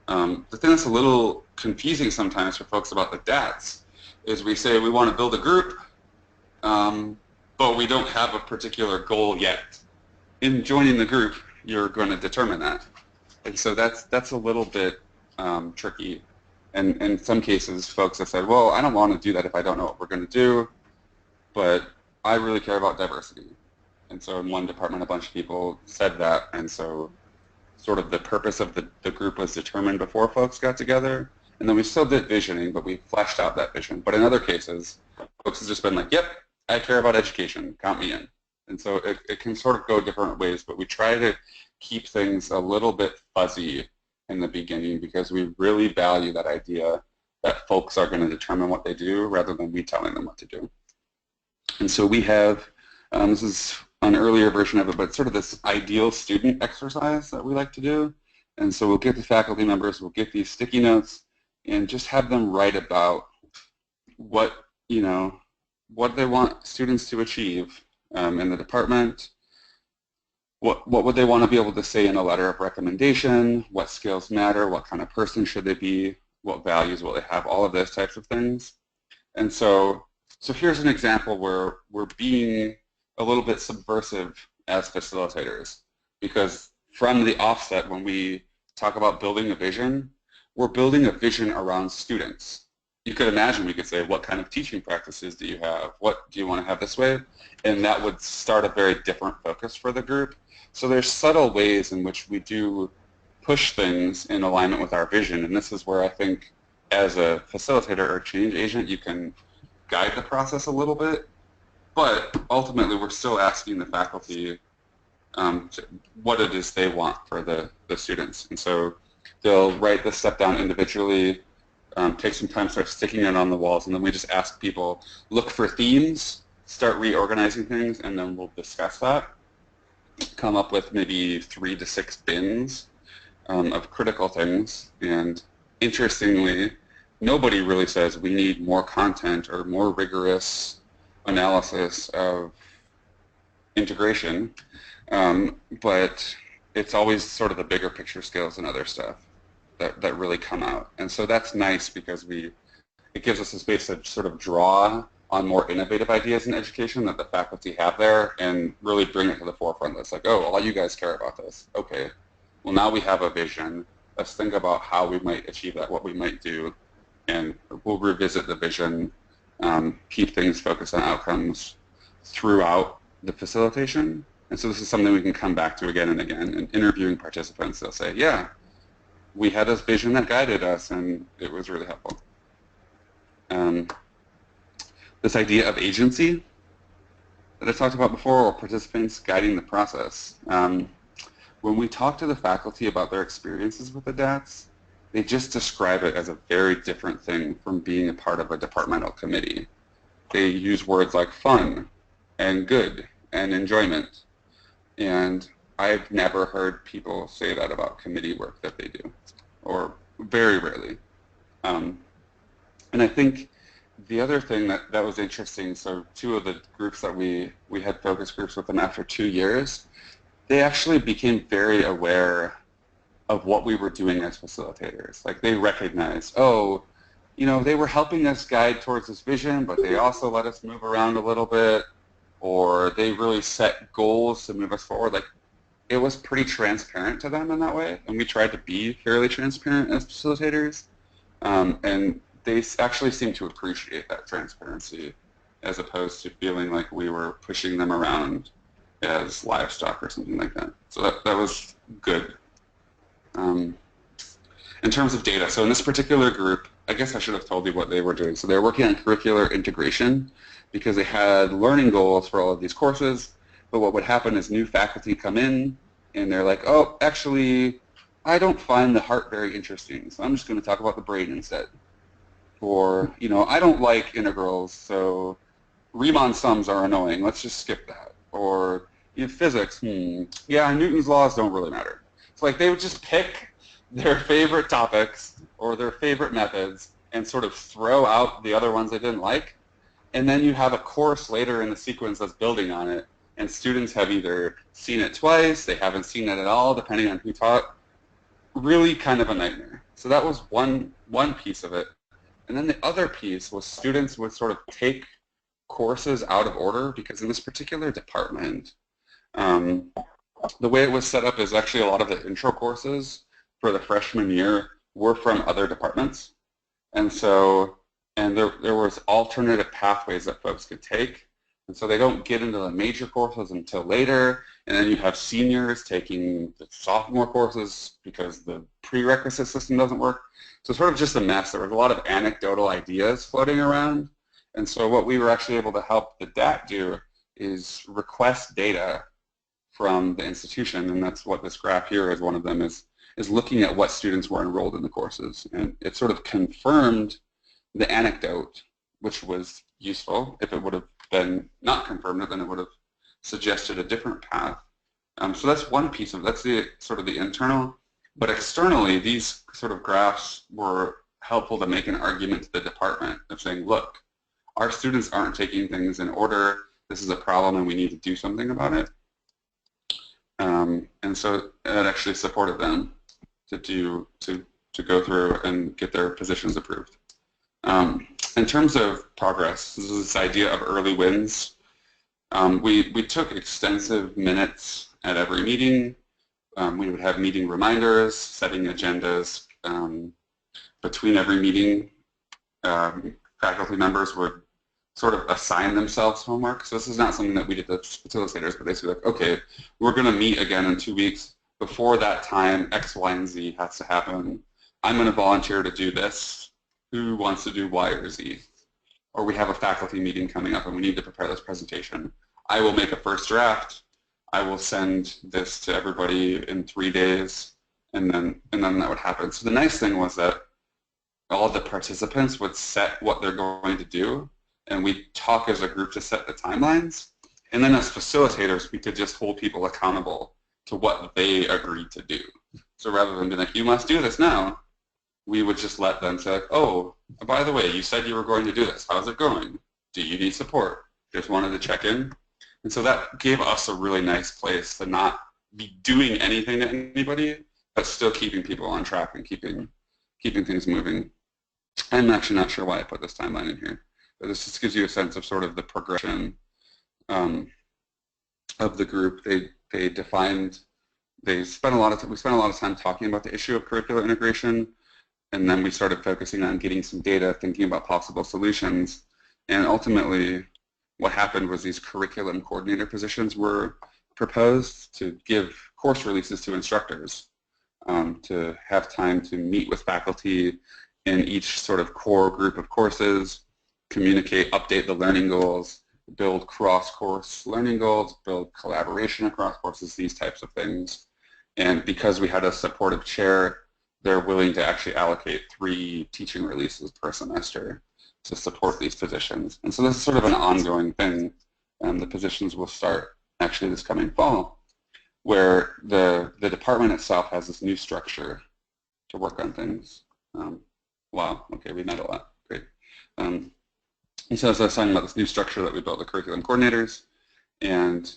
S2: The thing that's a little confusing sometimes for folks about the DATs is we say we want to build a group, but we don't have a particular goal yet. In joining the group, you're going to determine that. And so that's a little bit tricky. And in some cases, folks have said, well, I don't want to do that if I don't know what we're going to do, but I really care about diversity. And so in one department, a bunch of people said that, and so sort of the purpose of the group was determined before folks got together. And then we still did visioning, but we fleshed out that vision. But in other cases, folks have just been like, yep, I care about education, count me in. And so it can sort of go different ways, but we try to keep things a little bit fuzzy in the beginning because we really value that idea that folks are going to determine what they do rather than we telling them what to do. And so we have, this is an earlier version of it, but sort of this ideal student exercise that we like to do. And so we'll get the faculty members, we'll get these sticky notes, and just have them write about what, what they want students to achieve in the department. What would they want to be able to say in a letter of recommendation? What skills matter? What kind of person should they be? What values will they have? All of those types of things. And so here's an example where we're being a little bit subversive as facilitators, because from the offset, when we talk about building a vision, we're building a vision around students. You could imagine we could say, what kind of teaching practices do you have? What do you want to have this way? And that would start a very different focus for the group. So there's subtle ways in which we do push things in alignment with our vision, and this is where I think as a facilitator or change agent you can guide the process a little bit, but ultimately we're still asking the faculty what it is they want for the students. And so they'll write this stuff down individually, take some time, start sticking it on the walls, and then we just ask people, look for themes, start reorganizing things, and then we'll discuss that. come up with maybe 3 to 6 bins of critical things. And interestingly, nobody really says we need more content or more rigorous analysis of integration, but it's always sort of the bigger picture skills and other stuff that really come out. And so that's nice because it gives us a space to sort of draw on more innovative ideas in education that the faculty have there and really bring it to the forefront. It's like, oh, all you guys care about this. Okay, well now we have a vision. Let's think about how we might achieve that, what we might do, and we'll revisit the vision, keep things focused on outcomes throughout the facilitation. And so this is something we can come back to again and again. And interviewing participants, they'll say, yeah, we had this vision that guided us, and it was really helpful. This idea of agency that I talked about before, or participants guiding the process. When we talk to the faculty about their experiences with the DATS, they just describe it as a very different thing from being a part of a departmental committee. They use words like fun and good and enjoyment. And I've never heard people say that about committee work that they do, or very rarely. And I think the other thing that was interesting, so 2 of the groups that we had focus groups with them after 2 years, they actually became very aware of what we were doing as facilitators. Like they recognized, oh, you know, they were helping us guide towards this vision, but they also let us move around a little bit, or they really set goals to move us forward. Like it was pretty transparent to them in that way, and we tried to be fairly transparent as facilitators, and they actually seemed to appreciate that transparency as opposed to feeling like we were pushing them around as livestock or something like that. So that was good. In terms of data, so in this particular group, I guess I should have told you what they were doing. So they were working on curricular integration because they had learning goals for all of these courses, but what would happen is new faculty come in and they're like, oh, actually, I don't find the heart very interesting, so I'm just going to talk about the brain instead. Or, you know, I don't like integrals, so Riemann sums are annoying, let's just skip that. Or, you know, physics, yeah, Newton's laws don't really matter. It's like they would just pick their favorite topics or their favorite methods and sort of throw out the other ones they didn't like. And then you have a course later in the sequence that's building on it, and students have either seen it twice, they haven't seen it at all, depending on who taught. Really kind of a nightmare. So that was one piece of it. And then the other piece was students would sort of take courses out of order because in this particular department, the way it was set up is actually a lot of the intro courses for the freshman year were from other departments. And so, and there was alternative pathways that folks could take. And so they don't get into the major courses until later. And then you have seniors taking the sophomore courses because the prerequisite system doesn't work. So it's sort of just a mess. There was a lot of anecdotal ideas floating around. And so what we were actually able to help the DAT do is request data from the institution, and that's what this graph here is one of them, is looking at what students were enrolled in the courses. And it sort of confirmed the anecdote, which was useful. If it would have been not confirmed it, then it would have suggested a different path. So that's one piece of it. That's the sort of the internal. But externally, these sort of graphs were helpful to make an argument to the department of saying, look, our students aren't taking things in order. This is a problem and we need to do something about it. And so that actually supported them to go through and get their positions approved. In terms of progress, this is this idea of early wins. We took extensive minutes at every meeting. We would have meeting reminders, setting agendas between every meeting. Faculty members would sort of assign themselves homework. So this is not something that we did as facilitators, but basically like, okay, we're going to meet again in 2 weeks. Before that time, X, Y, and Z has to happen. I'm going to volunteer to do this. Who wants to do Y or Z? Or we have a faculty meeting coming up and we need to prepare this presentation. I will make a first draft. I will send this to everybody in 3 days, and then that would happen. So the nice thing was that all the participants would set what they're going to do, and we talk as a group to set the timelines. And then as facilitators, we could just hold people accountable to what they agreed to do. So rather than being like, you must do this now, we would just let them say, oh, by the way, you said you were going to do this. How's it going? Do you need support? Just wanted to check in. And so that gave us a really nice place to not be doing anything to anybody, but still keeping people on track and keeping things moving. I'm actually not sure why I put this timeline in here, but this just gives you a sense of sort of the progression of the group. We spent a lot of time talking about the issue of curricular integration, and then we started focusing on getting some data, thinking about possible solutions, and ultimately what happened was these curriculum coordinator positions were proposed to give course releases to instructors, to have time to meet with faculty in each sort of core group of courses, communicate, update the learning goals, build cross-course learning goals, build collaboration across courses, these types of things. And because we had a supportive chair, they're willing to actually allocate 3 teaching releases per semester to support these positions. And so this is sort of an ongoing thing. The positions will start actually this coming fall, where the department itself has this new structure to work on things. Wow, okay, we met a lot, great. And so as I was talking about this new structure that we built, the curriculum coordinators, and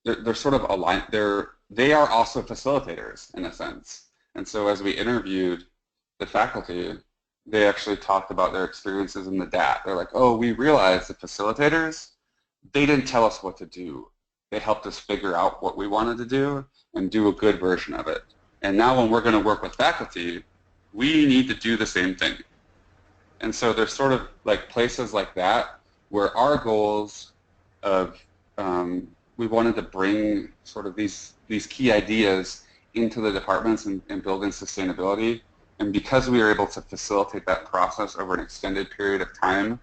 S2: they're sort of aligned, they are also facilitators in a sense. And so as we interviewed the faculty, they actually talked about their experiences in the DAT. They're like, oh, we realized the facilitators, they didn't tell us what to do. They helped us figure out what we wanted to do and do a good version of it. And now when we're going to work with faculty, we need to do the same thing. And so there's sort of like places like that where our goals of, we wanted to bring sort of these key ideas into the departments and build in sustainability. And because we were able to facilitate that process over an extended period of time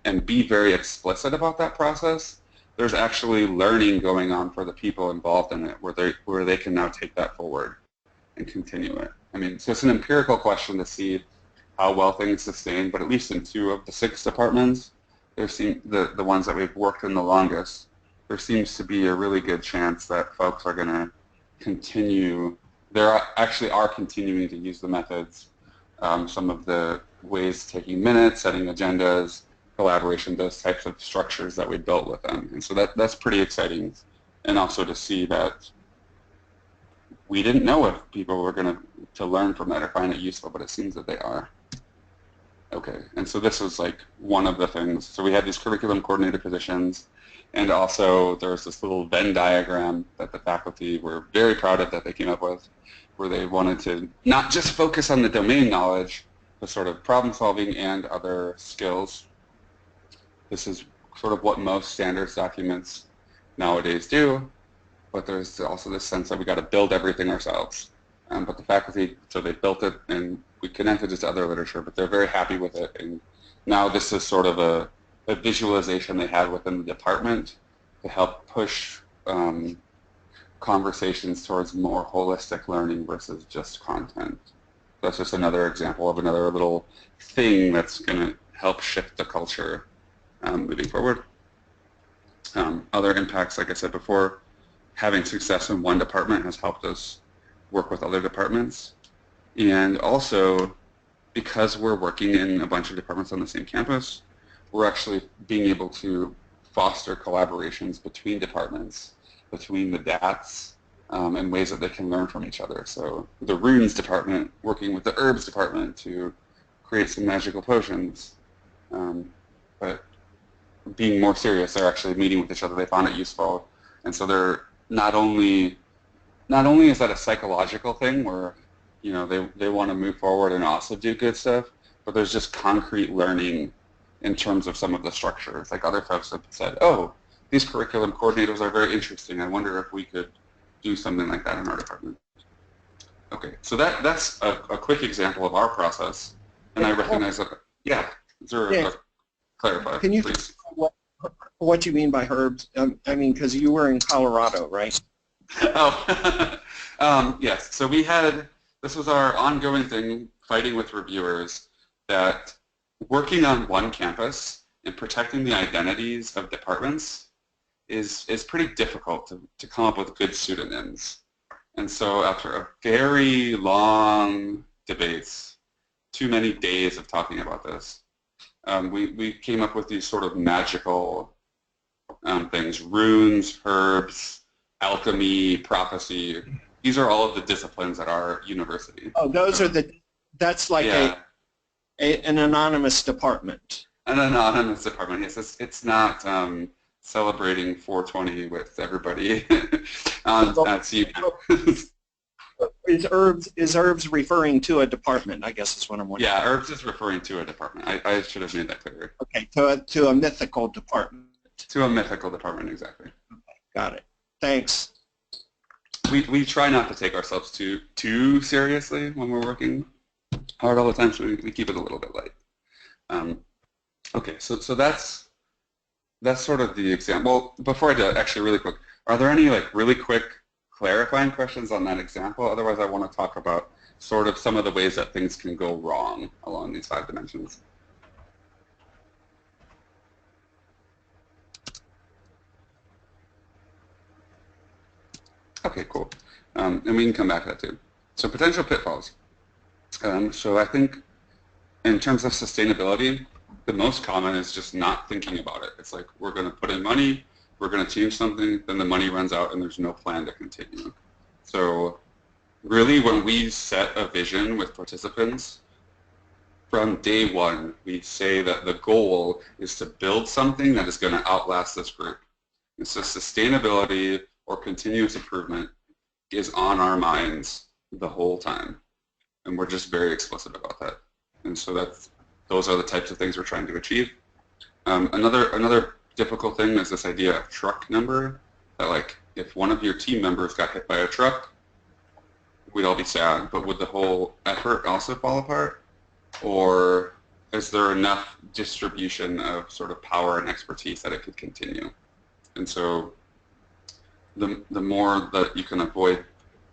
S2: and be very explicit about that process, there's actually learning going on for the people involved in it where they can now take that forward and continue it. I mean, so it's an empirical question to see how well things sustain, but at least in 2 of the 6 departments, the ones that we've worked in the longest, there seems to be a really good chance that folks are going to continue, actually are continuing to use the methods, some of the ways taking minutes, setting agendas, collaboration, those types of structures that we built with them. And so that's pretty exciting. And also to see that we didn't know if people were going to learn from that or find it useful, but it seems that they are. Okay, and so this was like one of the things. So we had these curriculum coordinator positions, and also there's this little Venn diagram that the faculty were very proud of that they came up with, where they wanted to not just focus on the domain knowledge, but sort of problem solving and other skills. This is sort of what most standards documents nowadays do, but there's also this sense that we got to build everything ourselves. But the faculty, so they built it, and we connected it to other literature, but they're very happy with it. And now this is sort of a visualization they had within the department to help push conversations towards more holistic learning versus just content. That's just another example of another little thing that's going to help shift the culture moving forward. Other impacts, like I said before, having success in one department has helped us work with other departments. And also, because we're working in a bunch of departments on the same campus, we're actually being able to foster collaborations between departments, between the DATs, in ways that they can learn from each other. So the runes department working with the herbs department to create some magical potions. But being more serious, they're actually meeting with each other. They found it useful. And so they're not only is that a psychological thing where, you know, they want to move forward and also do good stuff, but there's just concrete learning in terms of some of the structures. Like other folks have said, oh, these curriculum coordinators are very interesting. I wonder if we could do something like that in our department. Okay, so that's a quick example of our process, and I recognize that, yeah, is there a clarify,
S1: Can you
S2: please?
S1: What you mean by herbs? I mean, because you were in Colorado, right?
S2: Oh, yes. So this was our ongoing thing, fighting with reviewers, that working on one campus and protecting the identities of departments is pretty difficult to come up with good pseudonyms. And so after a very long debates, too many days of talking about this, we came up with these sort of magical things: runes, herbs, alchemy, prophecy. These are all of the disciplines at our university.
S1: Oh, those are that's like
S2: yeah.
S1: an anonymous department. An
S2: anonymous department, yes. It's not celebrating 420 with everybody on CU.
S1: Is herbs referring to a department, I guess is what I'm wondering.
S2: Yeah, herbs is referring to a department. I should have made that clearer.
S1: Okay, to a mythical department.
S2: To a mythical department, exactly.
S1: Okay, got it. Thanks.
S2: We try not to take ourselves too seriously when we're working hard all the time, so we keep it a little bit light. Okay, so that's sort of the example. Before I do that, actually really quick, are there any like really quick clarifying questions on that example? Otherwise, I want to talk about sort of some of the ways that things can go wrong along these 5 dimensions. Okay, cool. And we can come back to that too. So potential pitfalls. So I think in terms of sustainability, the most common is just not thinking about it. It's like, we're going to put in money, we're going to change something, then the money runs out and there's no plan to continue. So really, when we set a vision with participants, from day one, we say that the goal is to build something that is going to outlast this group. And so sustainability or continuous improvement is on our minds the whole time. And we're just very explicit about that. And so those are the types of things we're trying to achieve. Another difficult thing is this idea of truck number, that like if one of your team members got hit by a truck, we'd all be sad, but would the whole effort also fall apart? Or is there enough distribution of sort of power and expertise that it could continue? And so the more that you can avoid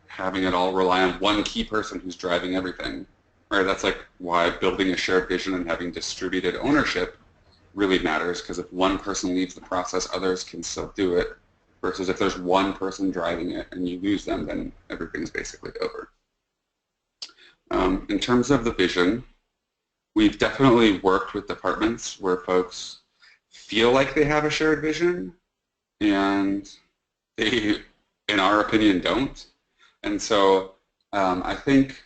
S2: having it all rely on one key person who's driving everything, right? That's like why building a shared vision and having distributed ownership really matters, because if one person leaves the process, others can still do it, versus if there's one person driving it and you lose them, then everything's basically over. In terms of the vision, we've definitely worked with departments where folks feel like they have a shared vision and they, in our opinion, don't. And so I think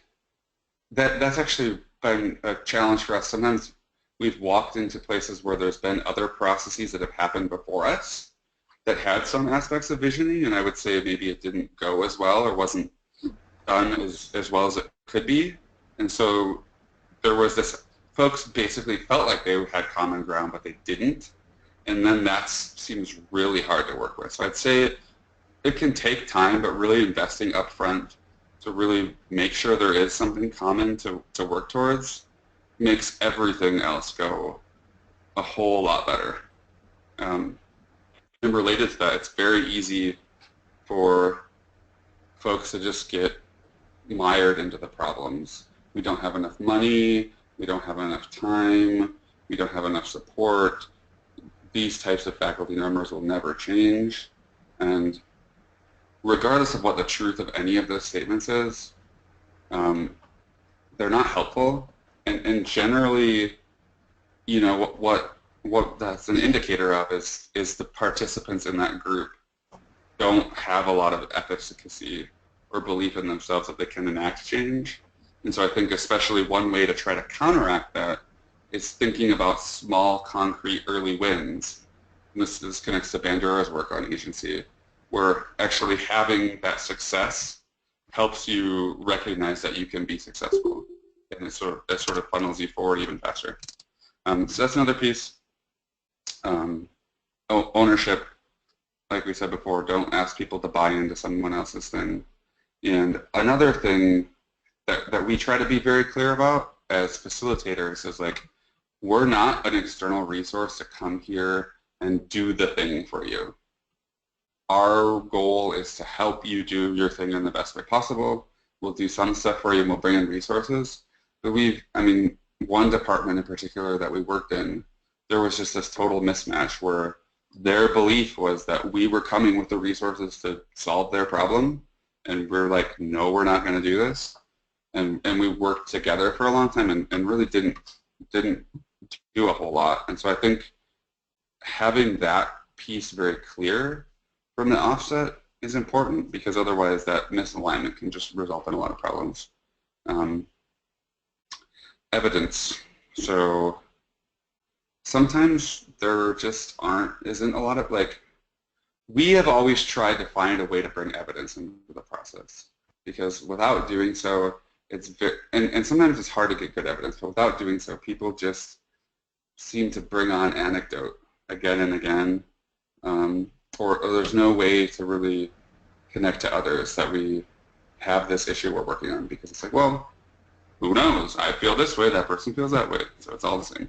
S2: that's actually been a challenge for us. Sometimes we've walked into places where there's been other processes that have happened before us that had some aspects of visioning, and I would say maybe it didn't go as well or wasn't done as well as it could be. And so there was this, folks basically felt like they had common ground, but they didn't. And then that seems really hard to work with. So I'd say it can take time, but really investing up front to really make sure there is something common to work towards makes everything else go a whole lot better. And related to that, it's very easy for folks to just get mired into the problems. We don't have enough money, we don't have enough time, we don't have enough support. These types of faculty numbers will never change. And regardless of what the truth of any of those statements is, they're not helpful. And generally, you know, what that's an indicator of is the participants in that group don't have a lot of efficacy or belief in themselves that they can enact change. And so I think especially one way to try to counteract that is thinking about small, concrete, early wins. And this connects to Bandura's work on agency, where actually having that success helps you recognize that you can be successful. And it sort of funnels you forward even faster. So that's another piece. Ownership, like we said before, don't ask people to buy into someone else's thing. And another thing that we try to be very clear about as facilitators is like, we're not an external resource to come here and do the thing for you. Our goal is to help you do your thing in the best way possible. We'll do some stuff for you and we'll bring in resources. But one department in particular that we worked in, there was just this total mismatch where their belief was that we were coming with the resources to solve their problem, and we're like, no, we're not going to do this. And we worked together for a long time and really didn't do a whole lot. And so I think having that piece very clear from the offset is important, because otherwise that misalignment can just result in a lot of problems. Evidence. So sometimes there just isn't a lot of, like, we have always tried to find a way to bring evidence into the process, because without doing so, it's very, and sometimes it's hard to get good evidence, but without doing so, people just seem to bring on anecdote again and again, or there's no way to really connect to others that we have this issue we're working on, because it's like, well, who knows? I feel this way, that person feels that way, so it's all the same.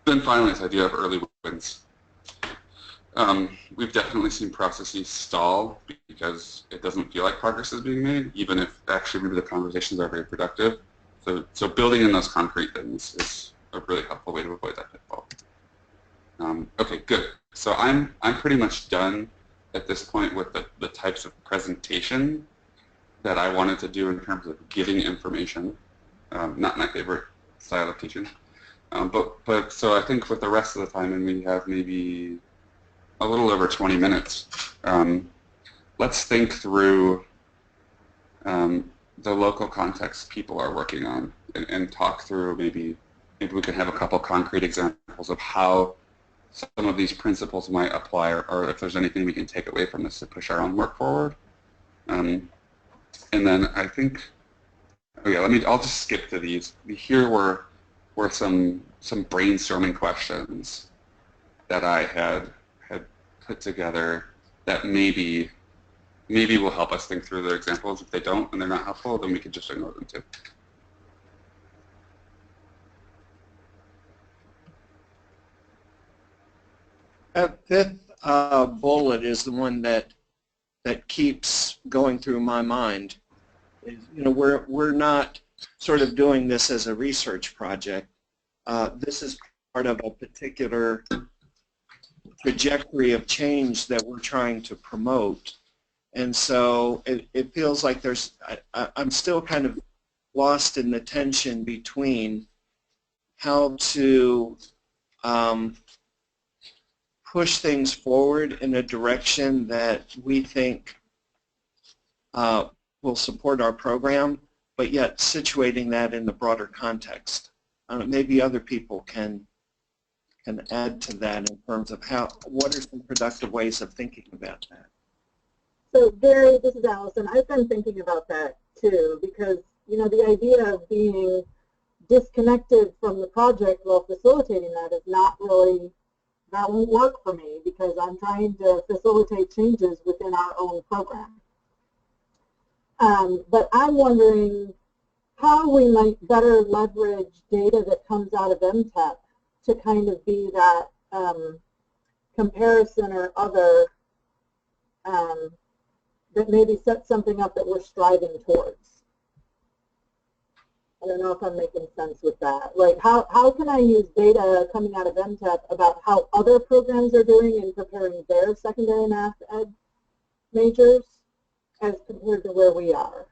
S2: Then finally, this idea of early wins. We've definitely seen processes stall because it doesn't feel like progress is being made, even if actually maybe the conversations are very productive. So building in those concrete things is a really helpful way to avoid that pitfall. Okay, good. So I'm pretty much done at this point with the types of presentation that I wanted to do in terms of giving information. Not my favorite style of teaching. But so I think with the rest of the time, and we have maybe a little over 20 minutes, let's think through the local context people are working on, and talk through maybe we can have a couple concrete examples of how some of these principles might apply, or if there's anything we can take away from this to push our own work forward. And then I think, oh yeah, I'll just skip to these. Here were some brainstorming questions that I had put together that maybe will help us think through their examples. If they don't and they're not helpful, then we could just ignore them too.
S1: That fifth bullet is the one that keeps going through my mind. We're not sort of doing this as a research project. This is part of a particular trajectory of change that we're trying to promote. And so it feels like I'm still kind of lost in the tension between how to push things forward in a direction that we think will support our program, but yet situating that in the broader context. Maybe other people can add to that in terms of what are some productive ways of thinking about that.
S9: So Gary, this is Allison. I've been thinking about that too, because the idea of being disconnected from the project while facilitating that is not really, that won't work for me, because I'm trying to facilitate changes within our own program. But I'm wondering how we might better leverage data that comes out of MTE-P to kind of be that comparison or other that maybe sets something up that we're striving towards. I don't know if I'm making sense with that. Like, how can I use data coming out of MTE-P about how other programs are doing in preparing their secondary math ed majors as compared to where we are?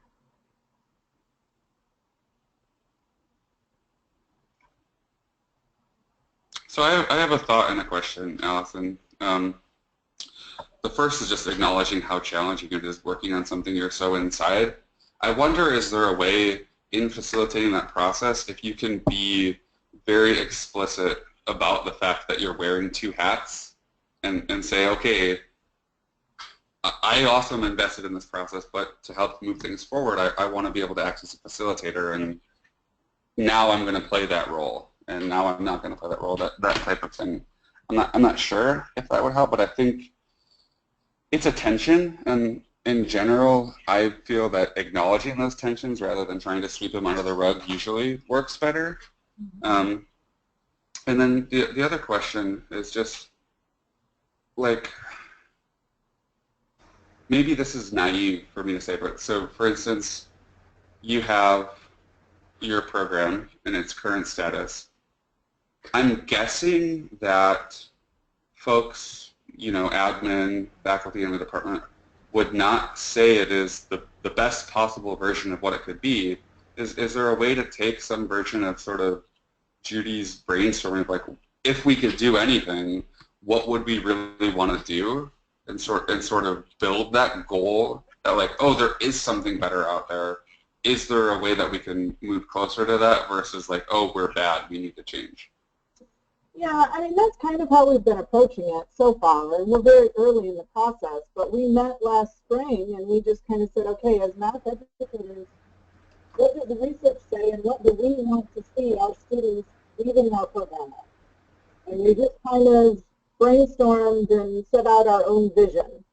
S2: So I have a thought and a question, Allison. The first is just acknowledging how challenging it is working on something you're so inside. I wonder, is there a way in facilitating that process, if you can be very explicit about the fact that you're wearing two hats and say, okay, I also am invested in this process, but to help move things forward, I want to be able to act as a facilitator, and now I'm going to play that role, and now I'm not going to play that role, that type of thing. I'm not sure if that would help, but I think it's a tension, and in general, I feel that acknowledging those tensions rather than trying to sweep them under the rug usually works better. And then the other question is just, like, maybe this is naive for me to say, but so for instance, you have your program in its current status. I'm guessing that folks, admin, faculty in the department would not say it is the best possible version of what it could be, is there a way to take some version of sort of Judy's brainstorming of like, if we could do anything, what would we really want to do, and sort of build that goal that like, oh, there is something better out there. Is there a way that we can move closer to that versus like, oh, we're bad, we need to change?
S9: Yeah, I mean, that's kind of how we've been approaching it so far, and we're very early in the process, but we met last spring and we just kind of said, okay, as math educators, what does the research say and what do we want to see our students leaving our program at? And we just kind of brainstormed and set out our own vision.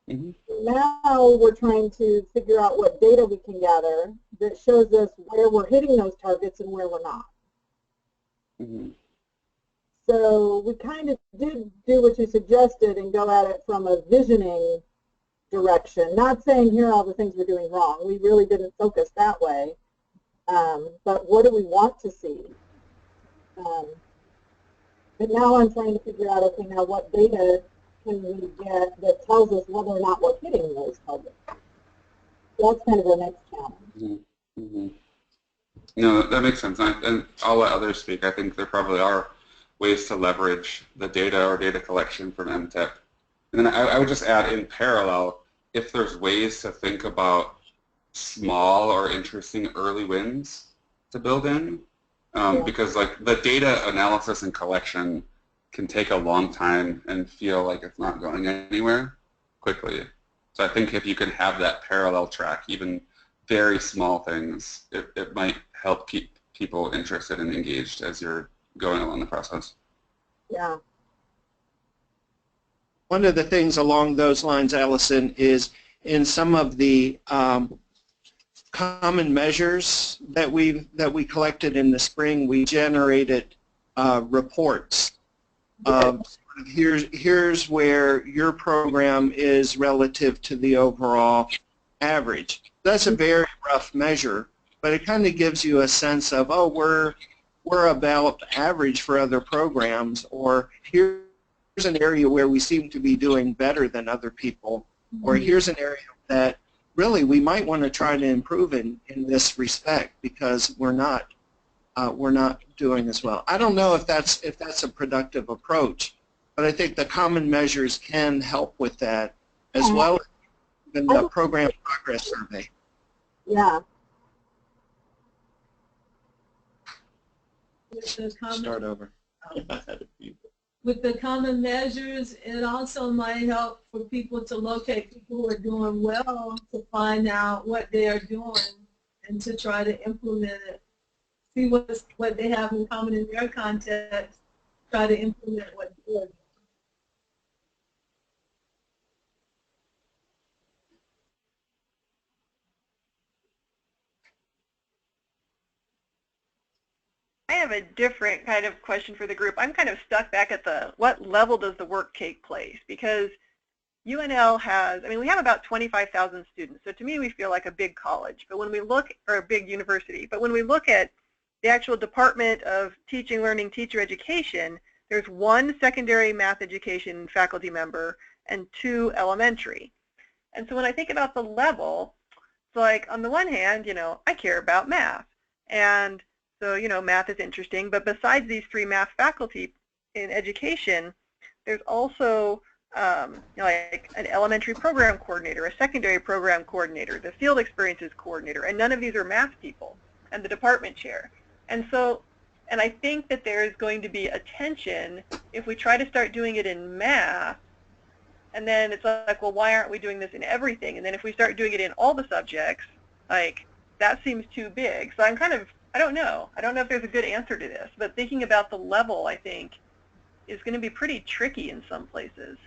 S2: Mm-hmm.
S9: Now we're trying to figure out what data we can gather that shows us where we're hitting those targets and where we're not.
S2: Mm-hmm.
S9: So we kind of did do what you suggested and go at it from a visioning direction, not saying here are all the things we're doing wrong. We really didn't focus that way. But what do we want to see? But now I'm trying to figure out, okay, now what data can we get that tells us whether or not we're hitting those targets? So that's kind of our next challenge.
S2: Mm-hmm. Mm-hmm. No, that makes sense. And I'll let others speak. I think there probably are ways to leverage the data or data collection from MTE-P. And then I would just add in parallel, if there's ways to think about small or interesting early wins to build in, because like the data analysis and collection can take a long time and feel like it's not going anywhere quickly. So I think if you can have that parallel track, even very small things, it might help keep people interested and engaged as you're going along the process.
S9: Yeah.
S1: One of the things along those lines, Allison, is in some of the common measures that we collected in the spring, we generated reports of here's where your program is relative to the overall average. That's a very rough measure, but it kind of gives you a sense of, oh, we're about average for other programs, or here's an area where we seem to be doing better than other people, or here's an area that really we might want to try to improve in this respect because we're not doing as well. I don't know if that's a productive approach, but I think the common measures can help with that as well as the program progress survey.
S9: Yeah.
S1: Start over.
S10: With the common measures, it also might help for people to locate people who are doing well, to find out what they are doing and to try to implement it. See what they have in common in their context, try to implement what they're doing.
S4: I have a different kind of question for the group. I'm kind of stuck back at what level does the work take place? Because UNL has, I mean, we have about 25,000 students. So to me, we feel like a big college, but when we look, or a big university, but when we look at the actual Department of Teaching, Learning, Teacher Education, there's 1 secondary math education faculty member and 2 elementary. And so when I think about the level, it's like, on the one hand, I care about math. And so, math is interesting, but besides these 3 math faculty in education, there's also like an elementary program coordinator, a secondary program coordinator, the field experiences coordinator, and none of these are math people, and the department chair. And so, and I think that there is going to be a tension if we try to start doing it in math, and then it's like, well, why aren't we doing this in everything? And then if we start doing it in all the subjects, like, that seems too big. So I'm kind of, I don't know if there's a good answer to this, but thinking about the level, I think, is going to be pretty tricky in some places.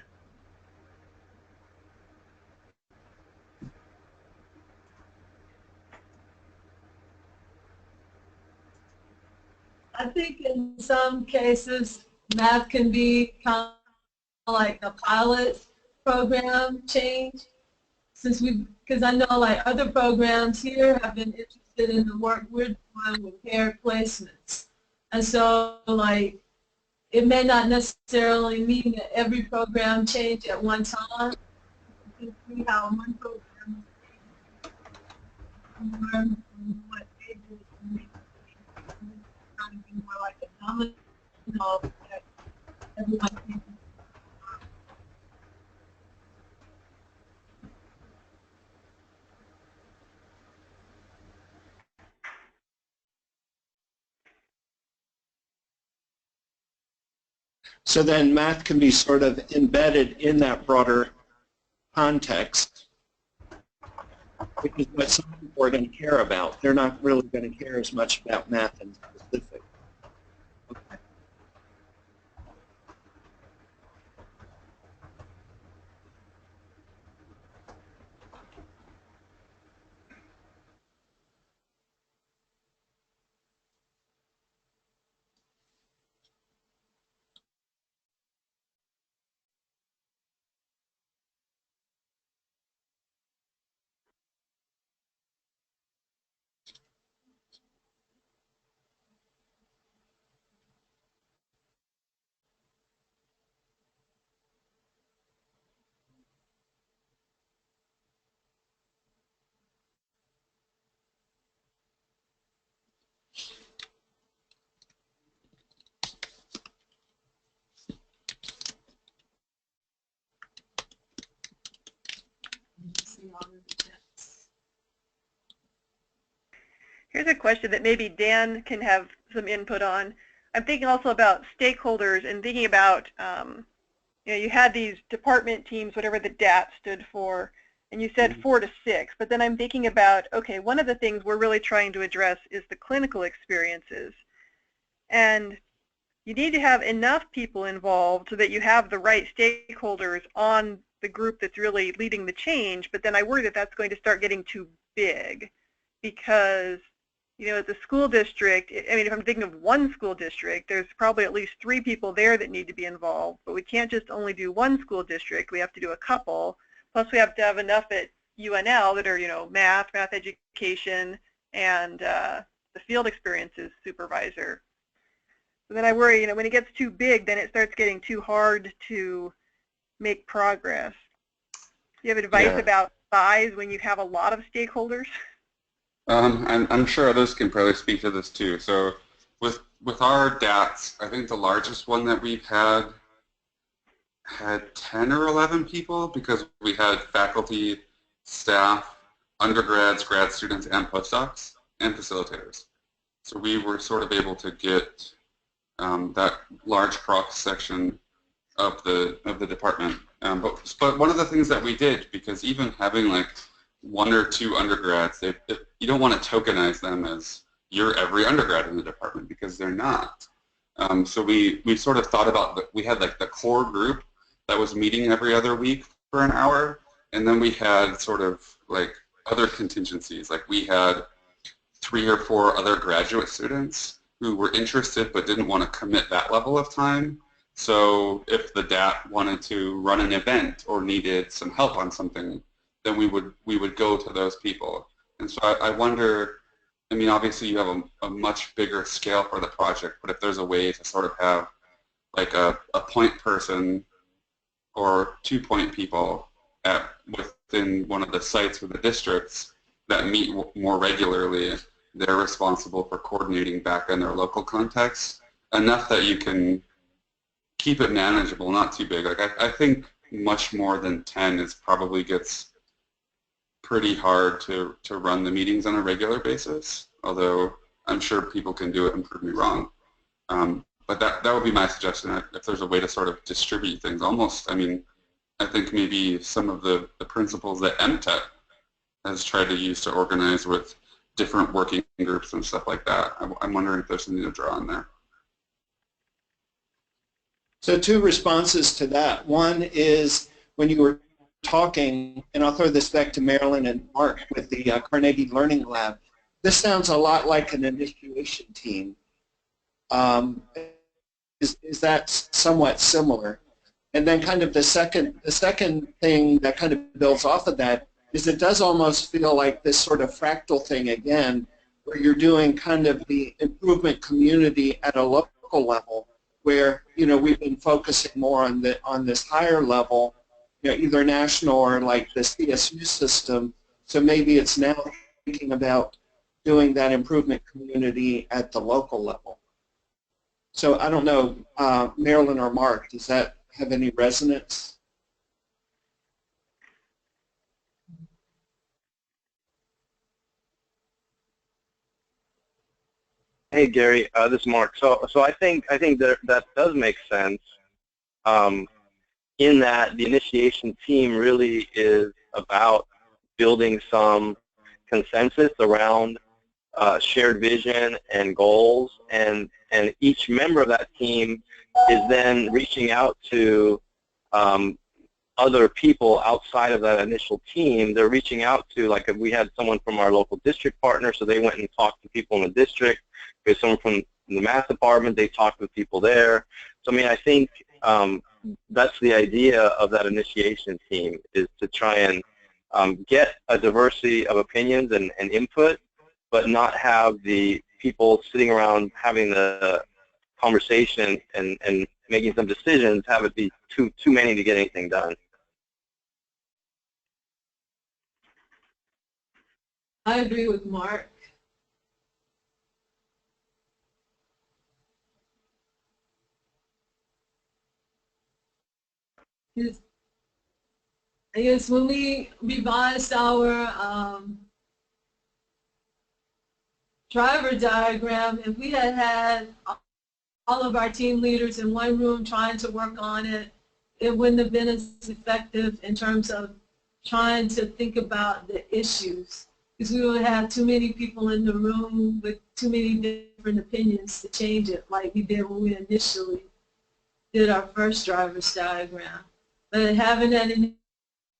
S10: I think in some cases, math can be kind of like a pilot program change, because I know like other programs here have been interested in the work we're doing with paired placements. And so like it may not necessarily mean that every program change at one time. You can see how one program learn from what they do to make it kind of be more like a domino effect. Everyone can.
S1: So then math can be sort of embedded in that broader context, which is what some people are going to care about. They're not really going to care as much about math in specific. Okay.
S4: Here's a question that maybe Dan can have some input on. I'm thinking also about stakeholders and thinking about, you know, you had these department teams, whatever the DAT stood for, and you said 4 to 6. But then I'm thinking about, okay, one of the things we're really trying to address is the clinical experiences. And you need to have enough people involved so that you have the right stakeholders on the group that's really leading the change. But then I worry that that's going to start getting too big because, you know, as a school district, I mean, if I'm thinking of one school district, there's probably at least 3 people there that need to be involved. But we can't just only do one school district. We have to do a couple. Plus, we have to have enough at UNL that are, you know, math education, and the field experiences supervisor. So then I worry, you know, when it gets too big, then it starts getting too hard to make progress. Do you have advice about size when you have a lot of stakeholders?
S2: I'm sure others can probably speak to this too. So with our DATs, I think the largest one that we've had 10 or 11 people because we had faculty, staff, undergrads, grad students, and postdocs, and facilitators. So we were sort of able to get that large cross-section of the department. But one of the things that we did, because even having like 1 or 2 undergrads, you don't want to tokenize them as you're every undergrad in the department because they're not. So we sort of thought about, we had like the core group that was meeting every other week for an hour, and then we had sort of like other contingencies. Like we had 3 or 4 other graduate students who were interested but didn't want to commit that level of time. So if the DAT wanted to run an event or needed some help on something, then we would go to those people. And so I wonder, I mean, obviously you have a much bigger scale for the project, but if there's a way to sort of have like a point person or 2 point people within one of the sites with the districts that meet more regularly, they're responsible for coordinating back in their local context, enough that you can keep it manageable, not too big. Like I think much more than 10 probably gets pretty hard to run the meetings on a regular basis, although I'm sure people can do it and prove me wrong. But that would be my suggestion, if there's a way to sort of distribute things. Almost, I mean, I think maybe some of the principles that MTE-P has tried to use to organize with different working groups and stuff like that. I'm wondering if there's something to draw on there.
S1: So 2 responses to that. One is when you were talking, and I'll throw this back to Marilyn and Mark with the Carnegie Learning Lab. This sounds a lot like an initiation team. Is that somewhat similar? And then kind of the second thing that kind of builds off of that is it does almost feel like this sort of fractal thing again, where you're doing kind of the improvement community at a local level, where, you know, we've been focusing more on this higher level, you know, either national or like the CSU system. So maybe it's now thinking about doing that improvement community at the local level. So I don't know, Marilyn or Mark, does that have any resonance?
S7: Hey Gary, this is Mark. So I think that does make sense. In that the initiation team really is about building some consensus around shared vision and goals, and each member of that team is then reaching out to other people outside of that initial team. They're reaching out to, like, if we had someone from our local district partner, so they went and talked to people in the district. If someone from the math department, they talked with people there. So I mean, I think that's the idea of that initiation team, is to try and get a diversity of opinions and input, but not have the people sitting around having the conversation and making some decisions, have it be too many to get anything done.
S10: I agree with Mark. I guess when we revised our driver diagram, if we had had all of our team leaders in one room trying to work on it, it wouldn't have been as effective in terms of trying to think about the issues, because we would have too many people in the room with too many different opinions to change it, like we did when we initially did our first driver's diagram. But having an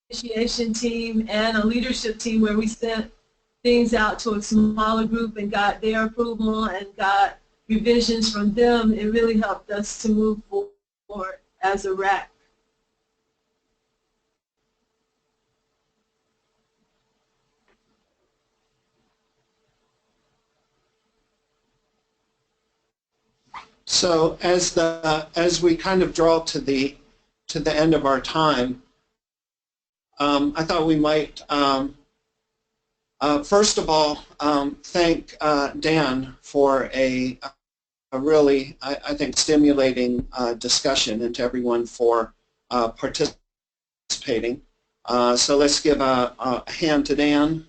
S10: initiation team and a leadership team where we sent things out to a smaller group and got their approval and got revisions from them, it really helped us to move forward as a RAC.
S1: So as we kind of draw to the end of our time, I thought we might first of all thank Dan for a really, I think, stimulating discussion, and to everyone for participating. So let's give a hand to Dan.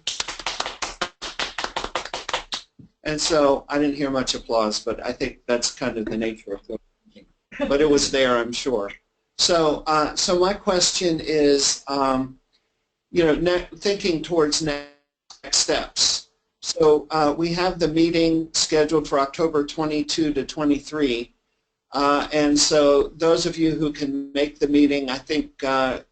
S1: And so I didn't hear much applause, but I think that's kind of the nature of it. But it was there, I'm sure. So, so my question is, you know, thinking towards next steps. So we have the meeting scheduled for October 22 to 23. And so those of you who can make the meeting, I think there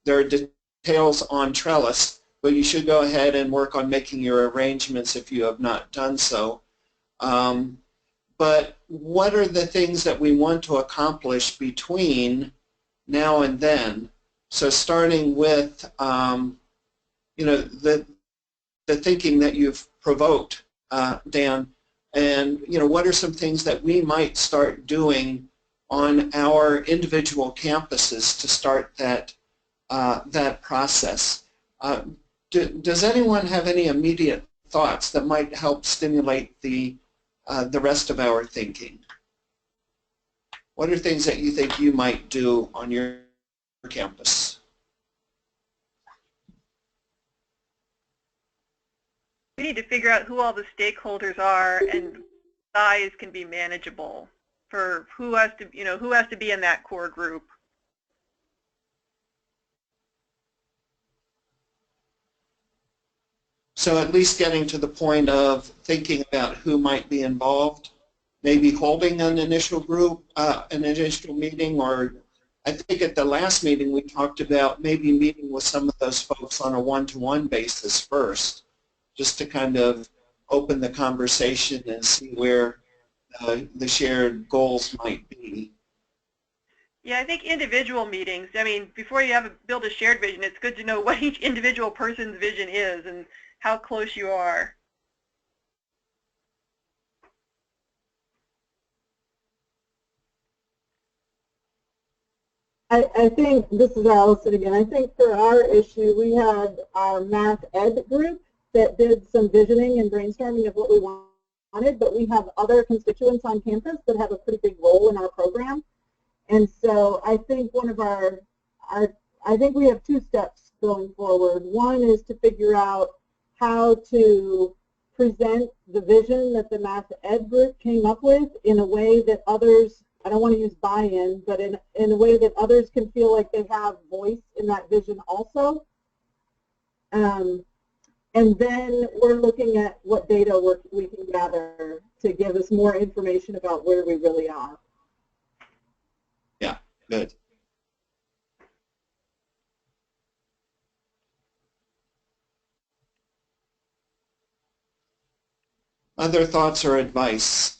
S1: are details on Trellis, but you should go ahead and work on making your arrangements if you have not done so. But what are the things that we want to accomplish between now and then? So starting with, you know, the thinking that you've provoked, Dan, and, you know, what are some things that we might start doing on our individual campuses to start that, that process? Does anyone have any immediate thoughts that might help stimulate the rest of our thinking? What are things that you think you might do on your campus?
S4: We need to figure out who all the stakeholders are and size can be manageable for who has to, you know, who has to be in that core group.
S1: So at least getting to the point of thinking about who might be involved, maybe holding an initial group, an initial meeting, or I think at the last meeting we talked about maybe meeting with some of those folks on a one-to-one basis first, just to kind of open the conversation and see where the shared goals might be.
S4: Yeah, I think individual meetings, I mean, before you build a shared vision, it's good to know what each individual person's vision is and how close you are.
S9: I think, this is Allison again, I think for our issue, we had our math ed group that did some visioning and brainstorming of what we wanted, but we have other constituents on campus that have a pretty big role in our program. And so I think one of I think we have 2 steps going forward. One is to figure out how to present the vision that the math ed group came up with in a way that others, I don't want to use buy-in, but in a way that others can feel like they have voice in that vision also. And then we're looking at what data we can gather to give us more information about where we really are.
S1: Yeah, good. Other thoughts or advice?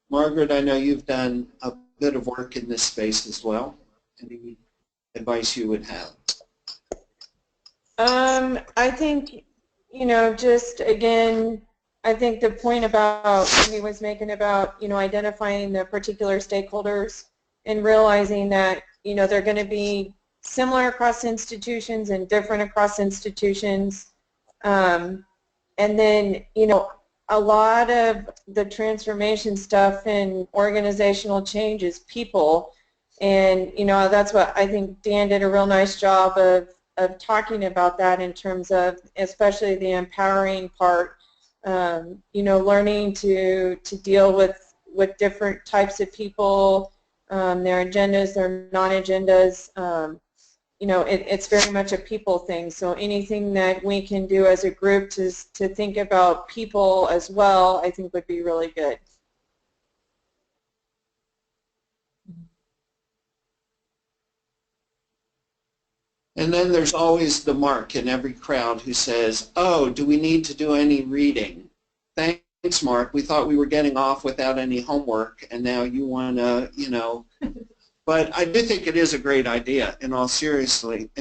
S1: Margaret, I know you've done a bit of work in this space as well. Any advice you would have?
S5: I think, just again, I think the point about he was making about, identifying the particular stakeholders and realizing that, they're going to be similar across institutions and different across institutions. And then, a lot of the transformation stuff and organizational change is people. And, that's what I think Dan did a real nice job of talking about that in terms of especially the empowering part, learning to deal with different types of people, their agendas, their non-agendas. It's very much a people thing. So anything that we can do as a group to think about people as well, I think would be really good.
S1: And then there's always the Mark in every crowd who says, oh, do we need to do any reading? Thanks, Mark. We thought we were getting off without any homework, and now you want to, But I do think it is a great idea, in all seriousness,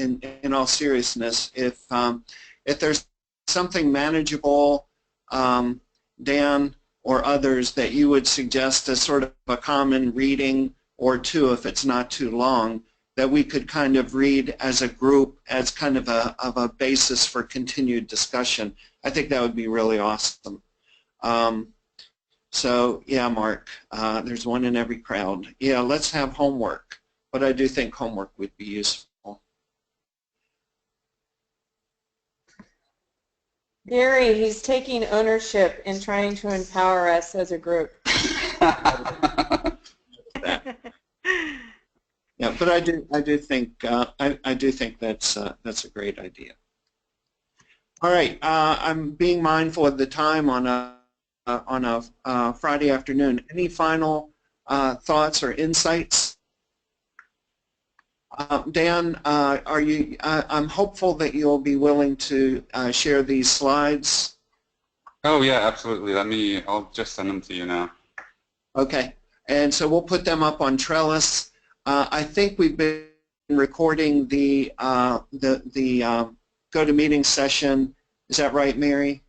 S1: if there's something manageable, Dan or others, that you would suggest as sort of a common reading or 2 if it's not too long, that we could kind of read as a group as kind of a basis for continued discussion. I think that would be really awesome. So yeah, Mark, there's one in every crowd. Yeah, let's have homework, but I do think homework would be useful.
S5: Gary, he's taking ownership and trying to empower us as a group.
S1: Yeah, but I do think that's a great idea. All right, I'm being mindful of the time on a Friday afternoon. Any final thoughts or insights? Dan, I'm hopeful that you'll be willing to share these slides.
S2: Oh yeah, absolutely. I'll just send them to you now.
S1: Okay, and so we'll put them up on Trellis. I think we've been recording the GoToMeeting session. Is that right, Mary?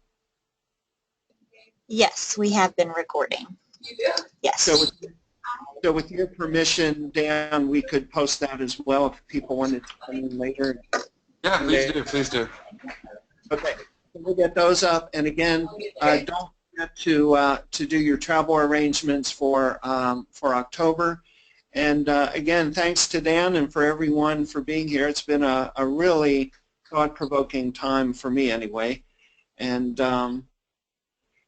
S11: Yes, we have been recording. You do? Yes.
S1: So with your permission, Dan, we could post that as well if people wanted to come in later.
S2: Yeah, please do.
S1: Okay, we'll get those up. And again, don't forget to do your travel arrangements for October. And again, thanks to Dan and for everyone for being here. It's been a really thought-provoking time for me anyway. And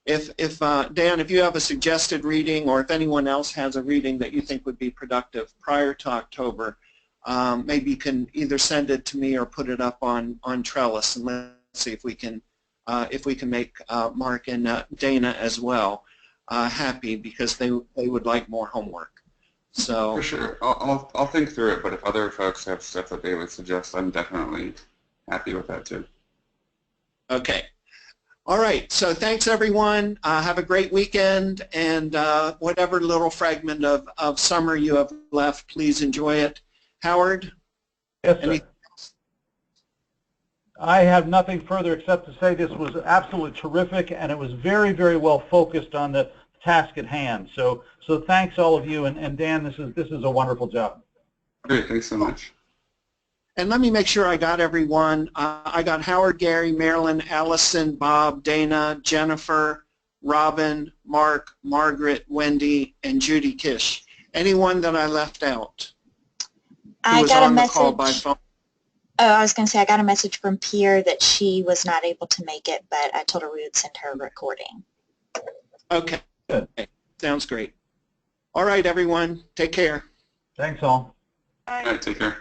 S1: if Dan, if you have a suggested reading, or if anyone else has a reading that you think would be productive prior to October, maybe you can either send it to me or put it up on Trellis, and let's see if we can make Mark and Dana as well happy, because they would like more homework. So
S2: for sure, I'll think through it. But if other folks have stuff that they would suggest, I'm definitely happy with that too.
S1: Okay. All right. So thanks everyone. Have a great weekend, and whatever little fragment of summer you have left, please enjoy it. Howard?
S3: Yes, sir. I have nothing further except to say this was absolutely terrific, and it was very, very well focused on the task at hand. So thanks all of you, and Dan, this is a wonderful job.
S2: Great, thanks so much.
S1: And let me make sure I got everyone. I got Howard, Gary, Marilyn, Allison, Bob, Dana, Jennifer, Robin, Mark, Margaret, Wendy, and Judy Kish. Anyone that I left out? Who was on the call by phone?
S11: Oh, I was going to say I got a message from Pierre that she was not able to make it, but I told her we would send her a recording.
S1: Okay. Sounds great. All right, everyone. Take care.
S3: Thanks all.
S4: Bye.
S2: All right, take care.